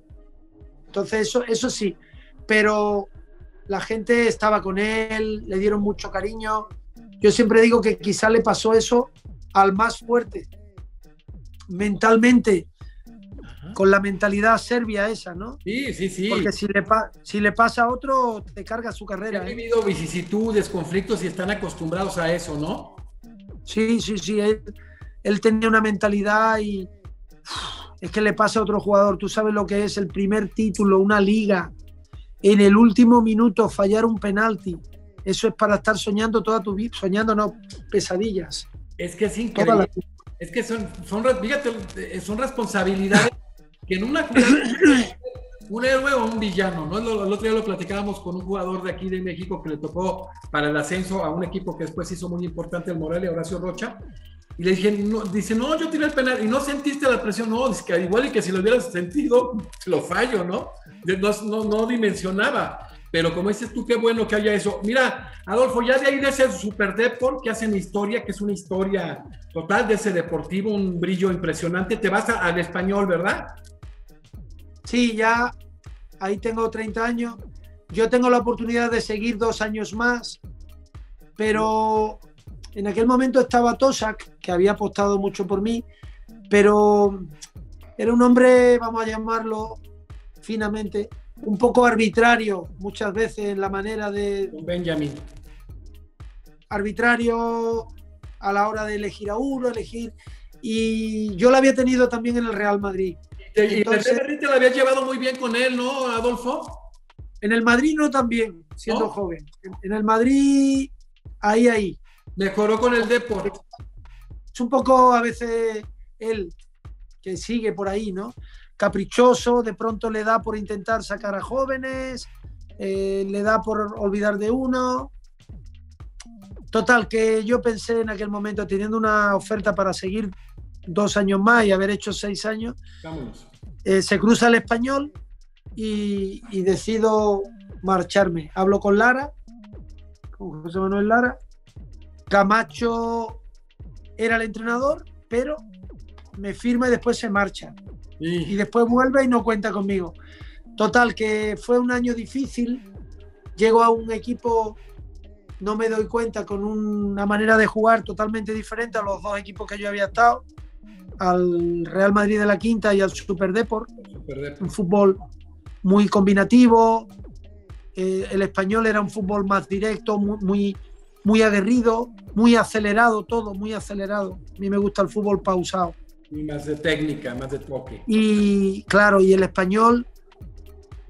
Entonces eso sí, pero la gente estaba con él, le dieron mucho cariño. Yo siempre digo que quizá le pasó eso al más fuerte, mentalmente, con la mentalidad serbia esa, ¿no? Sí. Porque si le pasa a otro, te carga su carrera. Han vivido vicisitudes, conflictos y están acostumbrados a eso, ¿no? Sí. Él tenía una mentalidad y es que le pasa a otro jugador. Tú sabes lo que es el primer título, una liga, en el último minuto fallar un penalti. Eso es para estar soñando toda tu vida, pesadillas. Es que es increíble. Es que fíjate, son responsabilidades que en una jugada, un héroe o un villano, ¿no? El otro día lo platicábamos con un jugador de aquí de México que le tocó para el ascenso a un equipo que después hizo muy importante, el Morelia, Horacio Rocha, y le dije, no, yo tiré el penal, y no sentiste la presión, no, es que igual y que si lo hubieras sentido, lo fallo, ¿no? No dimensionaba, pero como dices tú, qué bueno que haya eso. Mira, Adolfo, ya de ahí de ese Super Deport, que hacen historia, que es una historia total de ese deportivo, un brillo impresionante, te vas al Español, ¿verdad? Sí, ya ahí tengo 30 años. Yo tengo la oportunidad de seguir 2 años más, pero en aquel momento estaba Tosak, que había apostado mucho por mí, pero era un hombre, vamos a llamarlo finamente, un poco arbitrario muchas veces en la manera de... Benjamín. Arbitrario a la hora de elegir a uno, y yo lo había tenido también en el Real Madrid. Entonces, el Real Madrid te la habías llevado muy bien con él, ¿no, Adolfo? En el Madrid no tan bien, siendo joven. En el Madrid, ahí. Mejoró con el Deport. Es un poco a veces él, que sigue por ahí, ¿no? Caprichoso, de pronto le da por intentar sacar a jóvenes, le da por olvidar de uno. Total, que yo pensé en aquel momento, teniendo una oferta para seguir 2 años más y haber hecho 6 años, se cruza el Español y decido marcharme. Hablo con Lara, con José Manuel Lara. Camacho era el entrenador, pero me firma y después se marcha. Y después vuelve y no cuenta conmigo. Total, que fue un año difícil. Llego a un equipo, no me doy cuenta, con una manera de jugar totalmente diferente a los 2 equipos que yo había estado, al Real Madrid de la Quinta y al Super Deport. Un fútbol muy combinativo. El Español era un fútbol más directo, muy aguerrido, muy acelerado, todo muy acelerado. A mí me gusta el fútbol pausado. Y más de técnica, más de toque. Y claro, y el Español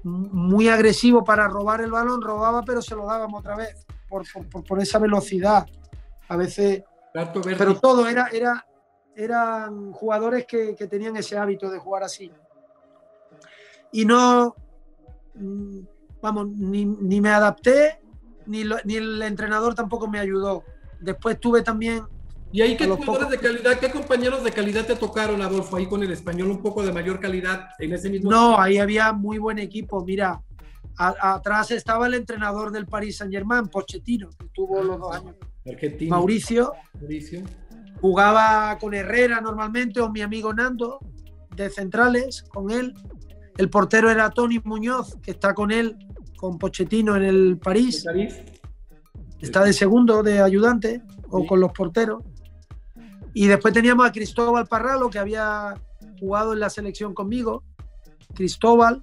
muy agresivo para robar el balón, robaba, pero se lo dábamos otra vez por esa velocidad. A veces, pero todo eran jugadores que tenían ese hábito de jugar así. Y no, vamos, ni me adapté, ni el entrenador tampoco me ayudó. Después tuve también... ¿Y ahí qué jugadores de calidad, qué compañeros de calidad te tocaron, Adolfo, ahí con el Español, un poco de mayor calidad en ese mismo? No, ahí había muy buen equipo. Mira, atrás estaba el entrenador del Paris Saint-Germain, Pochettino, que tuvo los 2 años. Argentino. Mauricio. Jugaba con Herrera normalmente, o mi amigo Nando, de centrales, con él. El portero era Tony Muñoz, que está con él con Pochettino en el París. ¿En París? Está de segundo, de ayudante, o con los porteros. Y después teníamos a Cristóbal Parralo, que había jugado en la selección conmigo. Cristóbal,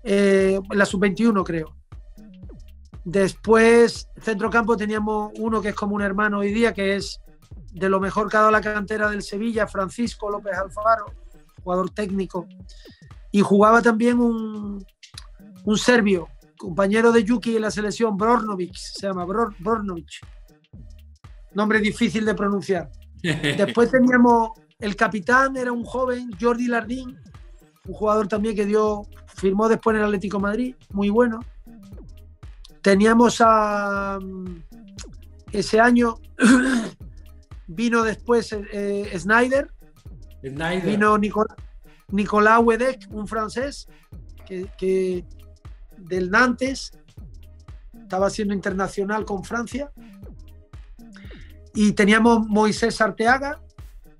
en la sub-21 creo. Después, centrocampo, teníamos uno que es como un hermano hoy día, que es de lo mejor que ha dado la cantera del Sevilla, Francisco López Alfaro, jugador técnico. Y jugaba también un serbio, compañero de Yuki en la selección, Brojnovic, se llama Brojnovic. Nombre difícil de pronunciar. Después teníamos el capitán, era un joven, Jordi Lardín, un jugador también que firmó después en el Atlético de Madrid, muy bueno. Teníamos ese año vino después Snyder. Vino Nicolas Wedek, un francés que del Nantes, estaba siendo internacional con Francia. Y teníamos Moisés Arteaga,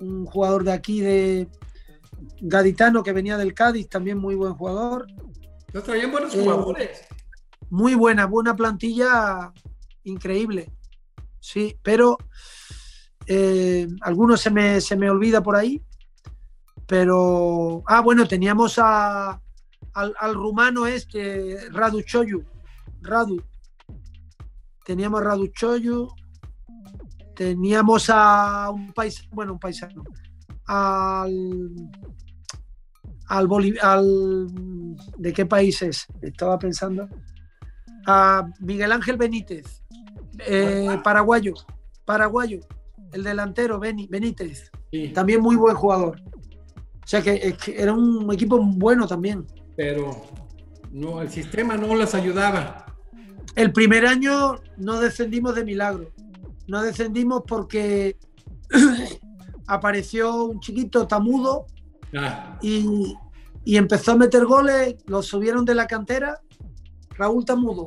un jugador de aquí, de gaditano, que venía del Cádiz, también muy buen jugador. Nos traían buenos jugadores. Muy buena plantilla, increíble. Sí, pero algunos se me olvida por ahí. Pero, bueno, teníamos al rumano Radu Choyu. Teníamos a Radu Choyu. Teníamos a un paisano. ¿De qué país es? Estaba pensando. A Miguel Ángel Benítez, paraguayo, el delantero Benítez, sí. También muy buen jugador. O sea que era un equipo bueno también. Pero no, el sistema no les ayudaba. El primer año no descendimos de milagro. No descendimos porque apareció un chiquito Tamudo y empezó a meter goles, lo subieron de la cantera, Raúl Tamudo.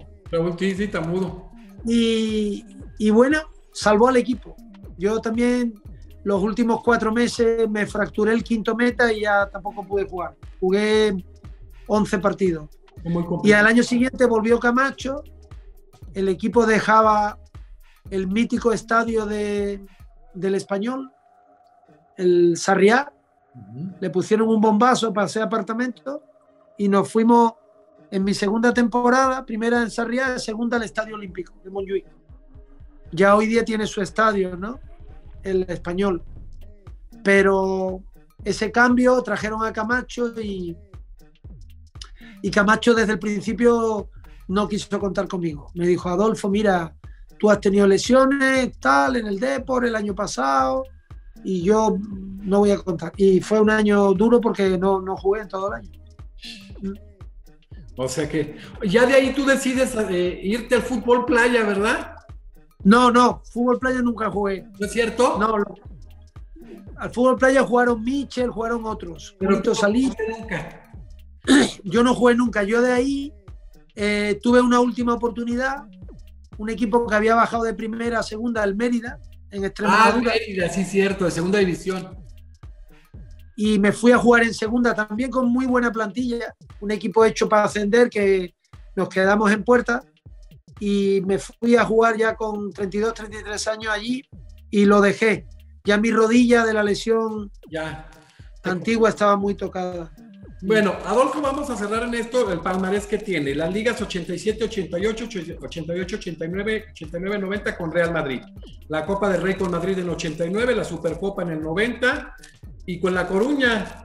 Sí, Tamudo. Y bueno, salvó al equipo. Yo también los últimos 4 meses me fracturé el quinto meta y ya tampoco pude jugar. Jugué 11 partidos. Y al año siguiente volvió Camacho, el equipo dejaba el mítico estadio del Español, el Sarriá, le pusieron un bombazo para hacer apartamento y nos fuimos en mi segunda temporada, primera en Sarriá, segunda al Estadio Olímpico de Montjuïc. Ya hoy día tiene su estadio, ¿no? El Español. Pero ese cambio trajeron a Camacho y Camacho desde el principio no quiso contar conmigo. Me dijo: Adolfo, mira, tú has tenido lesiones, tal, en el Depor el año pasado, y yo no voy a contar. Y fue un año duro porque no jugué en todo el año. O sea que ya de ahí tú decides irte al fútbol playa, ¿verdad? No, fútbol playa nunca jugué. ¿No es cierto? No. Al fútbol playa jugaron Michel, jugaron otros. Pero tú salí. Nunca. Yo no jugué nunca. Yo de ahí tuve una última oportunidad. Un equipo que había bajado de primera a segunda, el Mérida, en Extremadura. Mérida, sí, cierto, de segunda división. Y me fui a jugar en segunda también con muy buena plantilla. Un equipo hecho para ascender, que nos quedamos en puerta. Y me fui a jugar ya con 32, 33 años allí y lo dejé. Ya mi rodilla de la lesión antigua estaba muy tocada. Bueno, Adolfo, vamos a cerrar en esto el palmarés que tiene. Las ligas 87, 88, 88, 89, 89, 90 con Real Madrid. La Copa del Rey con Madrid en el 89, la Supercopa en el 90 y con La Coruña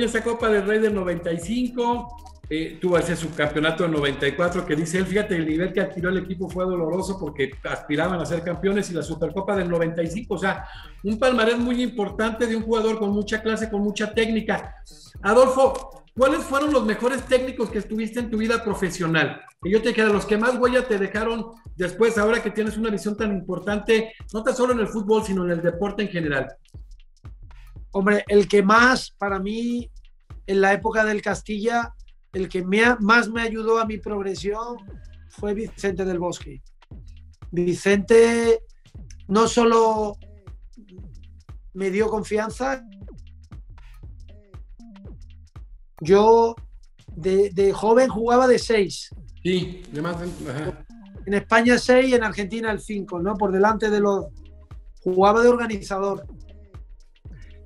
esa Copa del Rey del 95. Tuvo ese subcampeonato del 94 que dice él, fíjate, el nivel que adquirió el equipo fue doloroso porque aspiraban a ser campeones, y la Supercopa del 95, o sea, un palmarés muy importante de un jugador con mucha clase, con mucha técnica. Adolfo, ¿cuáles fueron los mejores técnicos que estuviste en tu vida profesional? Que yo te queda, los que más huella te dejaron después, ahora que tienes una visión tan importante, no tan solo en el fútbol, sino en el deporte en general. Hombre, el que más, para mí, en la época del Castilla, el que más me ayudó a mi progresión fue Vicente del Bosque. Vicente no solo me dio confianza, yo de joven jugaba de 6 Sí, además, ajá. En España 6, en Argentina el 5, ¿no? Por delante de los... Jugaba de organizador.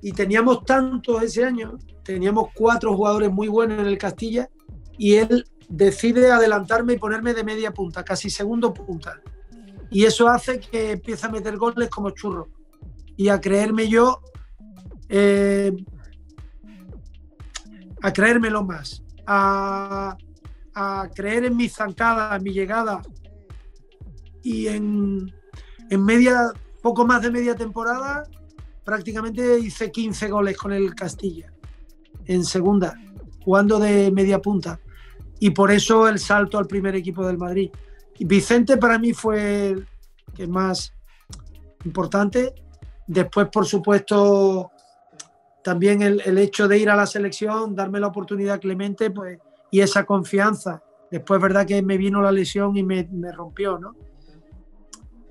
Y teníamos tanto ese año, teníamos 4 jugadores muy buenos en el Castilla, y él decide adelantarme y ponerme de media punta, casi segundo punta. Y eso hace que empiece a meter goles como churro. Y a creerme yo, a creérmelo más, a creer en mis zancadas, en mi llegada. Y en media, poco más de media temporada, prácticamente hice 15 goles con el Castilla, en segunda, jugando de media punta. Y por eso el salto al primer equipo del Madrid. Y Vicente para mí fue el más importante. Después, por supuesto, también el hecho de ir a la selección, darme la oportunidad Clemente, pues, y esa confianza. Después, verdad que me vino la lesión y me rompió, ¿no?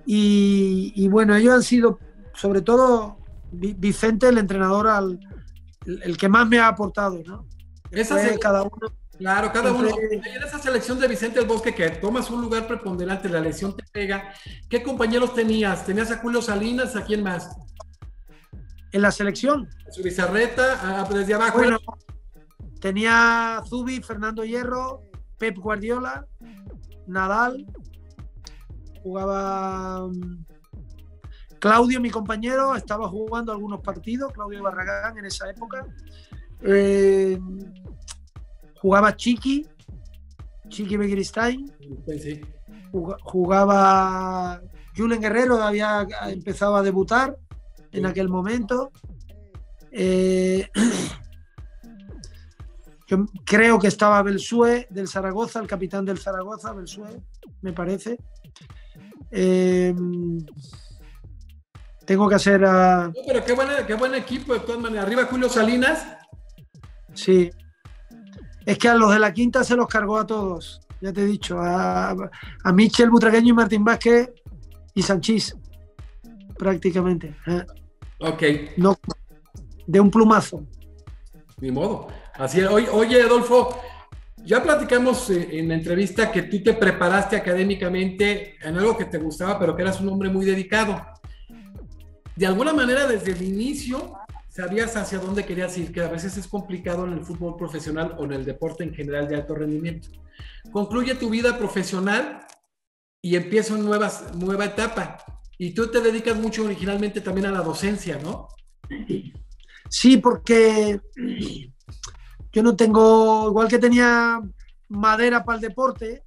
Y bueno, ellos han sido, sobre todo Vicente, el entrenador, el que más me ha aportado, ¿no? Cada uno. Claro, cada uno. En esa selección de Vicente del Bosque, que tomas un lugar preponderante, la lesión te pega. ¿Qué compañeros tenías? ¿Tenías a Julio Salinas? ¿A quién más? En la selección. Su Bizarreta, desde abajo. Bueno, tenía Zubi, Fernando Hierro, Pep Guardiola, Nadal, jugaba Claudio, mi compañero, estaba jugando algunos partidos, Claudio Barragán en esa época. Jugaba Chiqui Begiristain. Sí. Jugaba Julen Guerrero, había empezado a debutar en aquel momento. Yo creo que estaba Belsué del Zaragoza, el capitán del Zaragoza, Belsué, me parece. Tengo que hacer No, pero qué buen equipo, de todas maneras. Arriba Julio Salinas. Sí. Es que a los de la quinta se los cargó a todos, ya te he dicho, a Michel Butragueño y Martín Vázquez y Sanchís, prácticamente. Ok. No, de un plumazo. Ni modo. Así es. Oye, Adolfo, ya platicamos en la entrevista que tú te preparaste académicamente en algo que te gustaba, pero que eras un hombre muy dedicado. De alguna manera, desde el inicio, sabías hacia dónde querías ir, que a veces es complicado en el fútbol profesional o en el deporte en general de alto rendimiento. Concluye tu vida profesional y empieza una nueva etapa. Y tú te dedicas mucho originalmente también a la docencia, ¿no? Sí, porque yo no tengo, igual que tenía madera para el deporte,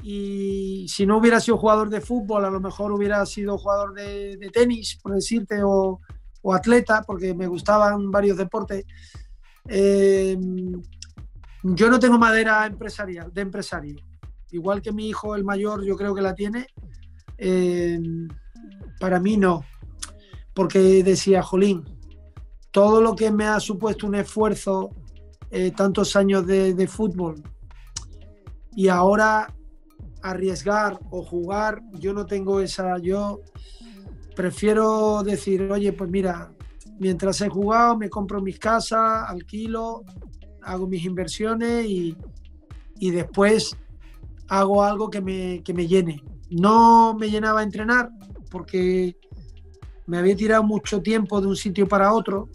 y si no hubiera sido jugador de fútbol, a lo mejor hubiera sido jugador de tenis, por decirte, o atleta, porque me gustaban varios deportes. Yo no tengo madera empresarial, de empresario. Igual que mi hijo, el mayor, yo creo que la tiene. Para mí no. Porque decía, jolín, todo lo que me ha supuesto un esfuerzo, tantos años de fútbol, y ahora arriesgar o jugar, yo no tengo esa... Yo prefiero decir, oye, pues mira, mientras he jugado me compro mis casas, alquilo, hago mis inversiones y después hago algo que me llene. No me llenaba entrenar porque me había tirado mucho tiempo de un sitio para otro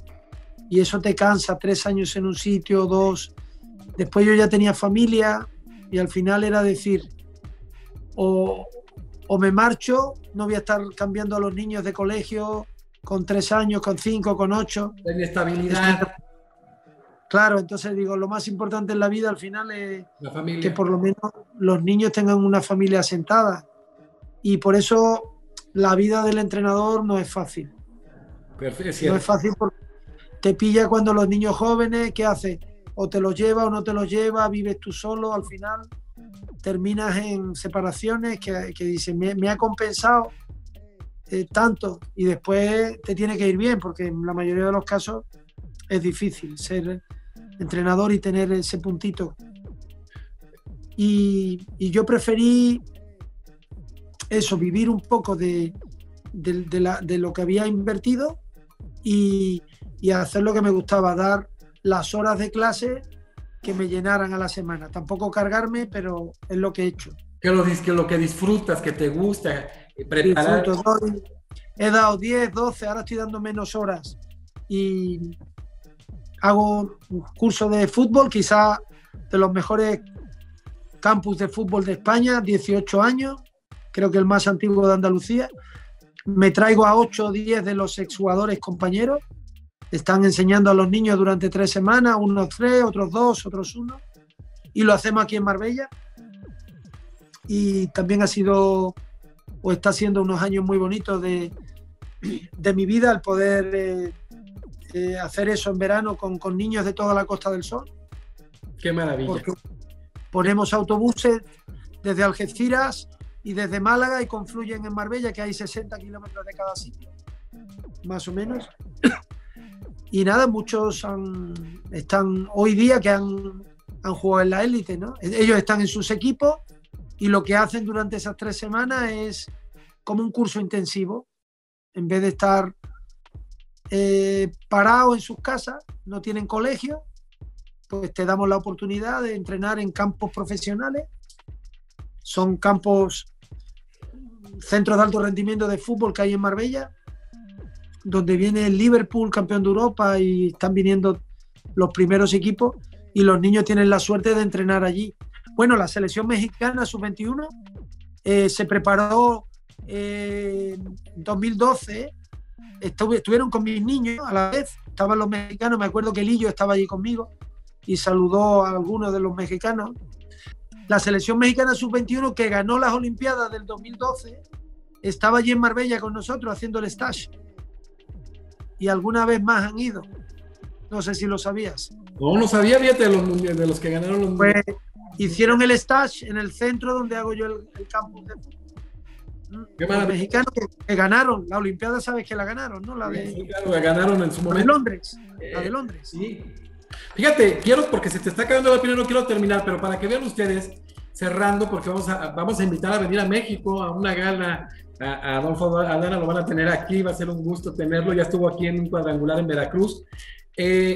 y eso te cansa, 3 años en un sitio, 2. Después yo ya tenía familia y al final era decir, o me marcho, no voy a estar cambiando a los niños de colegio con 3 años, con 5, con 8. La inestabilidad. Claro, entonces digo, lo más importante en la vida al final es La familia. que por lo menos los niños tengan una familia asentada. Y por eso la vida del entrenador no es fácil. Perfecto. No es fácil porque te pilla cuando los niños jóvenes, ¿qué haces? O te los lleva o no te los lleva, vives tú solo, al final terminas en separaciones que dicen, me ha compensado tanto y después te tiene que ir bien, porque en la mayoría de los casos es difícil ser entrenador y tener ese puntito. Y yo preferí eso, vivir un poco de lo que había invertido y hacer lo que me gustaba, dar las horas de clase que me llenaran a la semana. Tampoco cargarme, pero es lo que he hecho. Que lo que disfrutas, que te gusta, preparar. He dado 10, 12, ahora estoy dando menos horas y hago un curso de fútbol, quizá de los mejores campus de fútbol de España, 18 años, creo que el más antiguo de Andalucía. Me traigo a 8 o 10 de los exjugadores compañeros. Están enseñando a los niños durante 3 semanas, unos 3, otros 2, otros 1. Y lo hacemos aquí en Marbella. Y también ha sido, o está siendo, unos años muy bonitos de mi vida, el poder hacer eso en verano con niños de toda la Costa del Sol. ¡Qué maravilla! Porque ponemos autobuses desde Algeciras y desde Málaga y confluyen en Marbella, que hay 60 kilómetros de cada sitio, más o menos. Y nada, muchos están hoy día que han jugado en la élite, ¿no? Ellos están en sus equipos y lo que hacen durante esas 3 semanas es como un curso intensivo. En vez de estar parados en sus casas, no tienen colegio, pues te damos la oportunidad de entrenar en campos profesionales. Son centros de alto rendimiento de fútbol que hay en Marbella, donde viene el Liverpool, campeón de Europa, y están viniendo los primeros equipos y los niños tienen la suerte de entrenar allí. Bueno, la selección mexicana sub-21 se preparó en 2012, estuvieron con mis niños a la vez, estaban los mexicanos, me acuerdo que Lillo estaba allí conmigo y saludó a algunos de los mexicanos. La selección mexicana sub-21 que ganó las Olimpiadas del 2012 estaba allí en Marbella con nosotros haciendo el stage. Y alguna vez más han ido. No sé si lo sabías. No sabía, fíjate, de los que ganaron los mundiales. Pues hicieron el stage en el centro donde hago yo el campus de fútbol. Los mexicanos que ganaron la Olimpiada, sabes que la ganaron, ¿no? Sí, claro, la ganaron en su momento. La de Londres. Sí. Fíjate, porque se te está acabando la opinión, no quiero terminar, pero para que vean ustedes, cerrando, porque vamos a invitar a venir a México a una gala. A Adolfo Aldana lo van a tener aquí, va a ser un gusto tenerlo, ya estuvo aquí en un cuadrangular en Veracruz.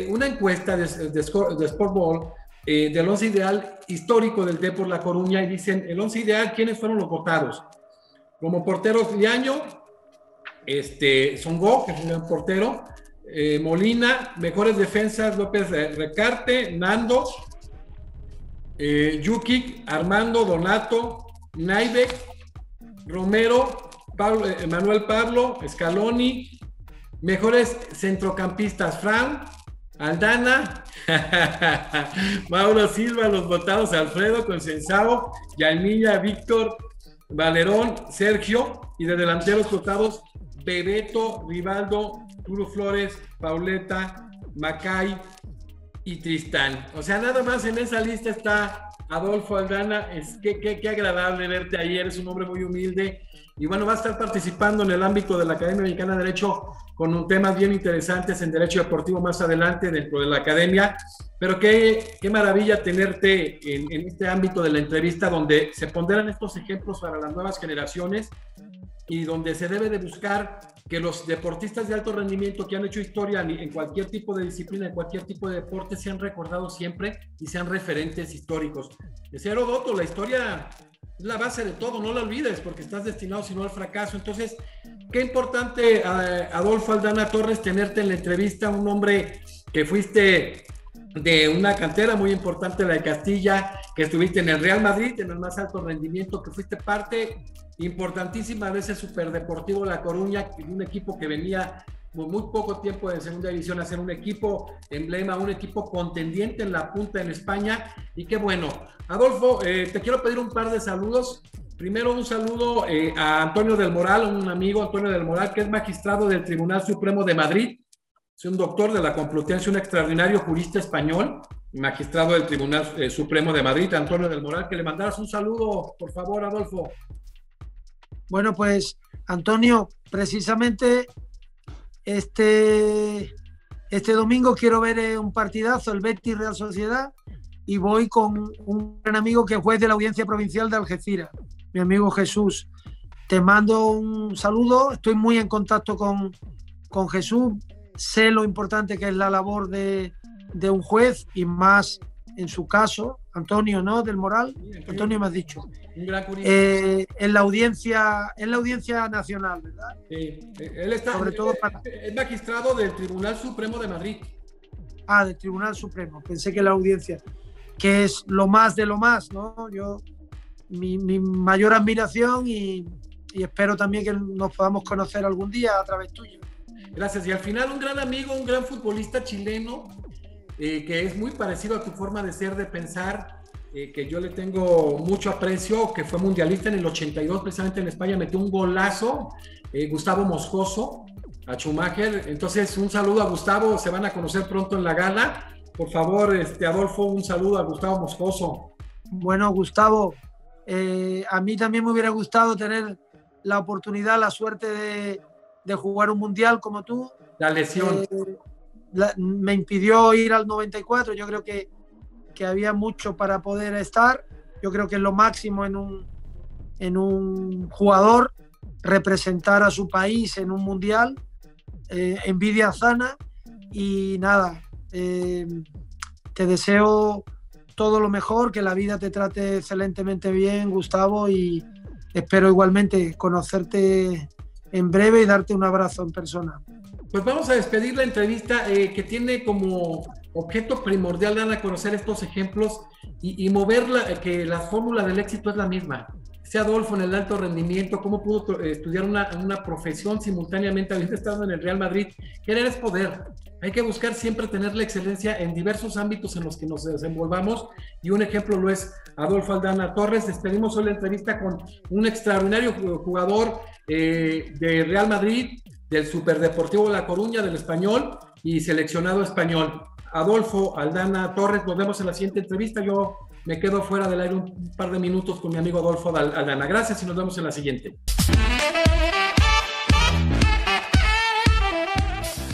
Una encuesta de Sportball del 11 ideal histórico del Depor La Coruña, y dicen, el 11 ideal, ¿quiénes fueron los votados? Como porteros, Liaño, Songo, que es un gran portero, Molina, mejores defensas, López Recarte, Nando, Yuki, Armando, Donato, Naibek, Romero, Manuel Pablo, Scaloni, mejores centrocampistas, Fran, Aldana, Mauro Silva, los votados, Alfredo, Consensao, Yalmilla, Víctor, Valerón, Sergio, y de delanteros votados, Bebeto, Rivaldo, Turo Flores, Pauleta, Macay y Tristán. O sea, nada más en esa lista está Adolfo Aldana. Qué agradable verte ahí, eres un hombre muy humilde. Y bueno, va a estar participando en el ámbito de la Academia Mexicana de Derecho con temas bien interesantes en Derecho Deportivo más adelante dentro de la Academia. Pero qué maravilla tenerte en este ámbito de la entrevista, donde se ponderan estos ejemplos para las nuevas generaciones y donde se debe de buscar que los deportistas de alto rendimiento que han hecho historia en cualquier tipo de disciplina, en cualquier tipo de deporte, sean recordados siempre y sean referentes históricos. Decía Heródoto, la historia es la base de todo, no la olvides, porque estás destinado sino al fracaso. Entonces, qué importante, Adolfo Aldana Torres, tenerte en la entrevista, un hombre que fuiste de una cantera muy importante, la de Castilla, que estuviste en el Real Madrid, en el más alto rendimiento, que fuiste parte importantísima de ese Superdeportivo La Coruña, un equipo que venía con muy poco tiempo de segunda división a ser un equipo emblema, un equipo contendiente en la punta en España. Y qué bueno. Adolfo, te quiero pedir un par de saludos. Primero, un saludo a Antonio del Moral, un amigo, Antonio del Moral, que es magistrado del Tribunal Supremo de Madrid. Es un doctor de la Complutense, un extraordinario jurista español, magistrado del Tribunal Supremo de Madrid, Antonio del Moral. Que le mandaras un saludo, por favor, Adolfo. Bueno, pues, Antonio, precisamente este domingo quiero ver un partidazo, el Betis Real Sociedad, y voy con un gran amigo que es juez de la Audiencia Provincial de Algeciras, mi amigo Jesús. Te mando un saludo, estoy muy en contacto con Jesús, sé lo importante que es la labor de un juez, y más en su caso, Antonio, ¿no? Del Moral, Antonio me has dicho. Un gran en la audiencia nacional, ¿verdad? Sí, él está, sobre todo es magistrado del Tribunal Supremo de Madrid. Del Tribunal Supremo. Pensé que la audiencia, que es lo más de lo más, ¿no? Mi mayor admiración y espero también que nos podamos conocer algún día a través tuyo. Gracias. Y al final un gran amigo, un gran futbolista chileno, que es muy parecido a tu forma de ser, de pensar, que yo le tengo mucho aprecio, que fue mundialista en el 82, precisamente en España, metió un golazo, Gustavo Moscoso, a Schumacher. Entonces, un saludo a Gustavo, se van a conocer pronto en la gala. Por favor, Adolfo, un saludo a Gustavo Moscoso. Bueno, Gustavo, a mí también me hubiera gustado tener la oportunidad, la suerte de jugar un mundial como tú. La lesión. Me impidió ir al 94, yo creo que había mucho para poder estar. Yo creo que es lo máximo en un jugador, representar a su país en un mundial. Envidia sana y nada, te deseo todo lo mejor, que la vida te trate excelentemente bien, Gustavo, y espero igualmente conocerte en breve y darte un abrazo en persona. Pues vamos a despedir la entrevista, que tiene como objeto primordial dar a conocer estos ejemplos y moverla, que la fórmula del éxito es la misma. Ese Adolfo en el alto rendimiento, cómo pudo estudiar una profesión simultáneamente, habiendo estado en el Real Madrid. Querer es poder. Hay que buscar siempre tener la excelencia en diversos ámbitos en los que nos desenvolvamos, y un ejemplo lo es Adolfo Aldana Torres. Despedimos hoy la entrevista con un extraordinario jugador de Real Madrid, del Superdeportivo La Coruña, del Español y seleccionado español. Adolfo Aldana Torres, nos vemos en la siguiente entrevista. Yo me quedo fuera del aire un par de minutos con mi amigo Adolfo Aldana. Gracias y nos vemos en la siguiente.